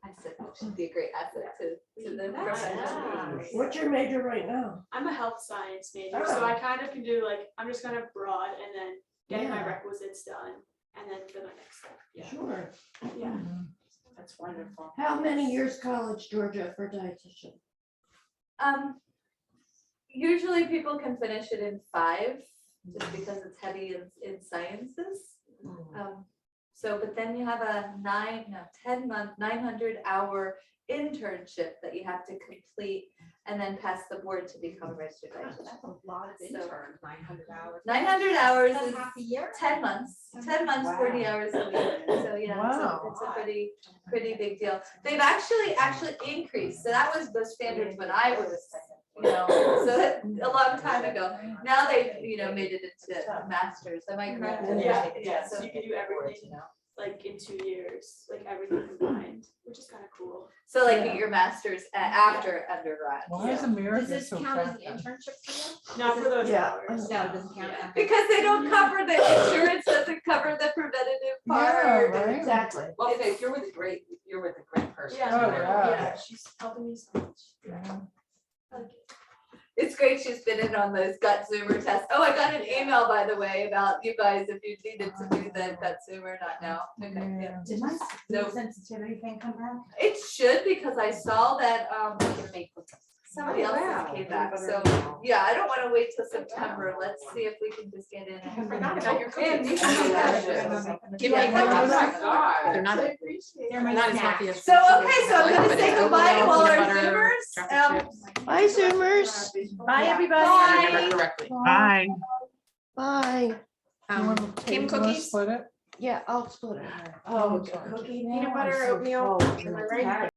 I said, oh, she'd be a great asset to the profession. Nice. What's your major right now? I'm a health science major, so I kind of can do like, I'm just kind of broad and then getting my Yeah. requisites done and then for the next step. Yeah. Sure. Yeah. Mhm. That's wonderful. How many years college, Georgia, for dietitian? Usually people can finish it in 5, just because it's heavy in sciences. So, but then you have a 10-month, 900-hour internship that you have to complete and then pass the board to become a registered dietitian. That's a lot of So- interns, 900 hours. 900 hours That's is half a year? 10 months, 40 Wow. hours a week. So yeah, Wow. it's a pretty big deal. They've actually increased. So that was the standards when I was, so that a long time ago. Now they've, made it into masters. Am I correct? Yeah, So so you can do everything like in 2 years, like everything combined, which is kind of cool. So like Yeah. your masters after undergrad. Why is Does America this so count as an fat? internship for Not for those Yeah. hours. you? No, it doesn't count. Yeah. Okay. Because they don't cover the insurance, doesn't cover the preventative Yeah, part. right? Exactly. Well, Faith, you're with a great person. Yeah, Oh, no, yeah. she's helping me so much. Yeah. It's great she's been in on those gut zoomer tests. Oh, I got an email, by the way, about you guys if you needed to do the gut zoomer, not now. Okay, yeah. Yeah. Did my No. sensitivity thing come back? It should, because I saw that, somebody else wow. came back, so, yeah, I don't wanna wait till September, let's see if we can just get in. I and- forgot about your Yeah, cookies. these are delicious. Give me Oh cookies. my God. They're not, they're my snack. So, okay, so I'm gonna say goodbye to all our Zoomers. Bye, Zoomers. Bye, everybody. Bye. Bye. Bye. Kim cookies? Split it? Yeah, I'll split it. Oh, sorry. cookie. Peanut butter, now? oatmeal, Oh, am I right?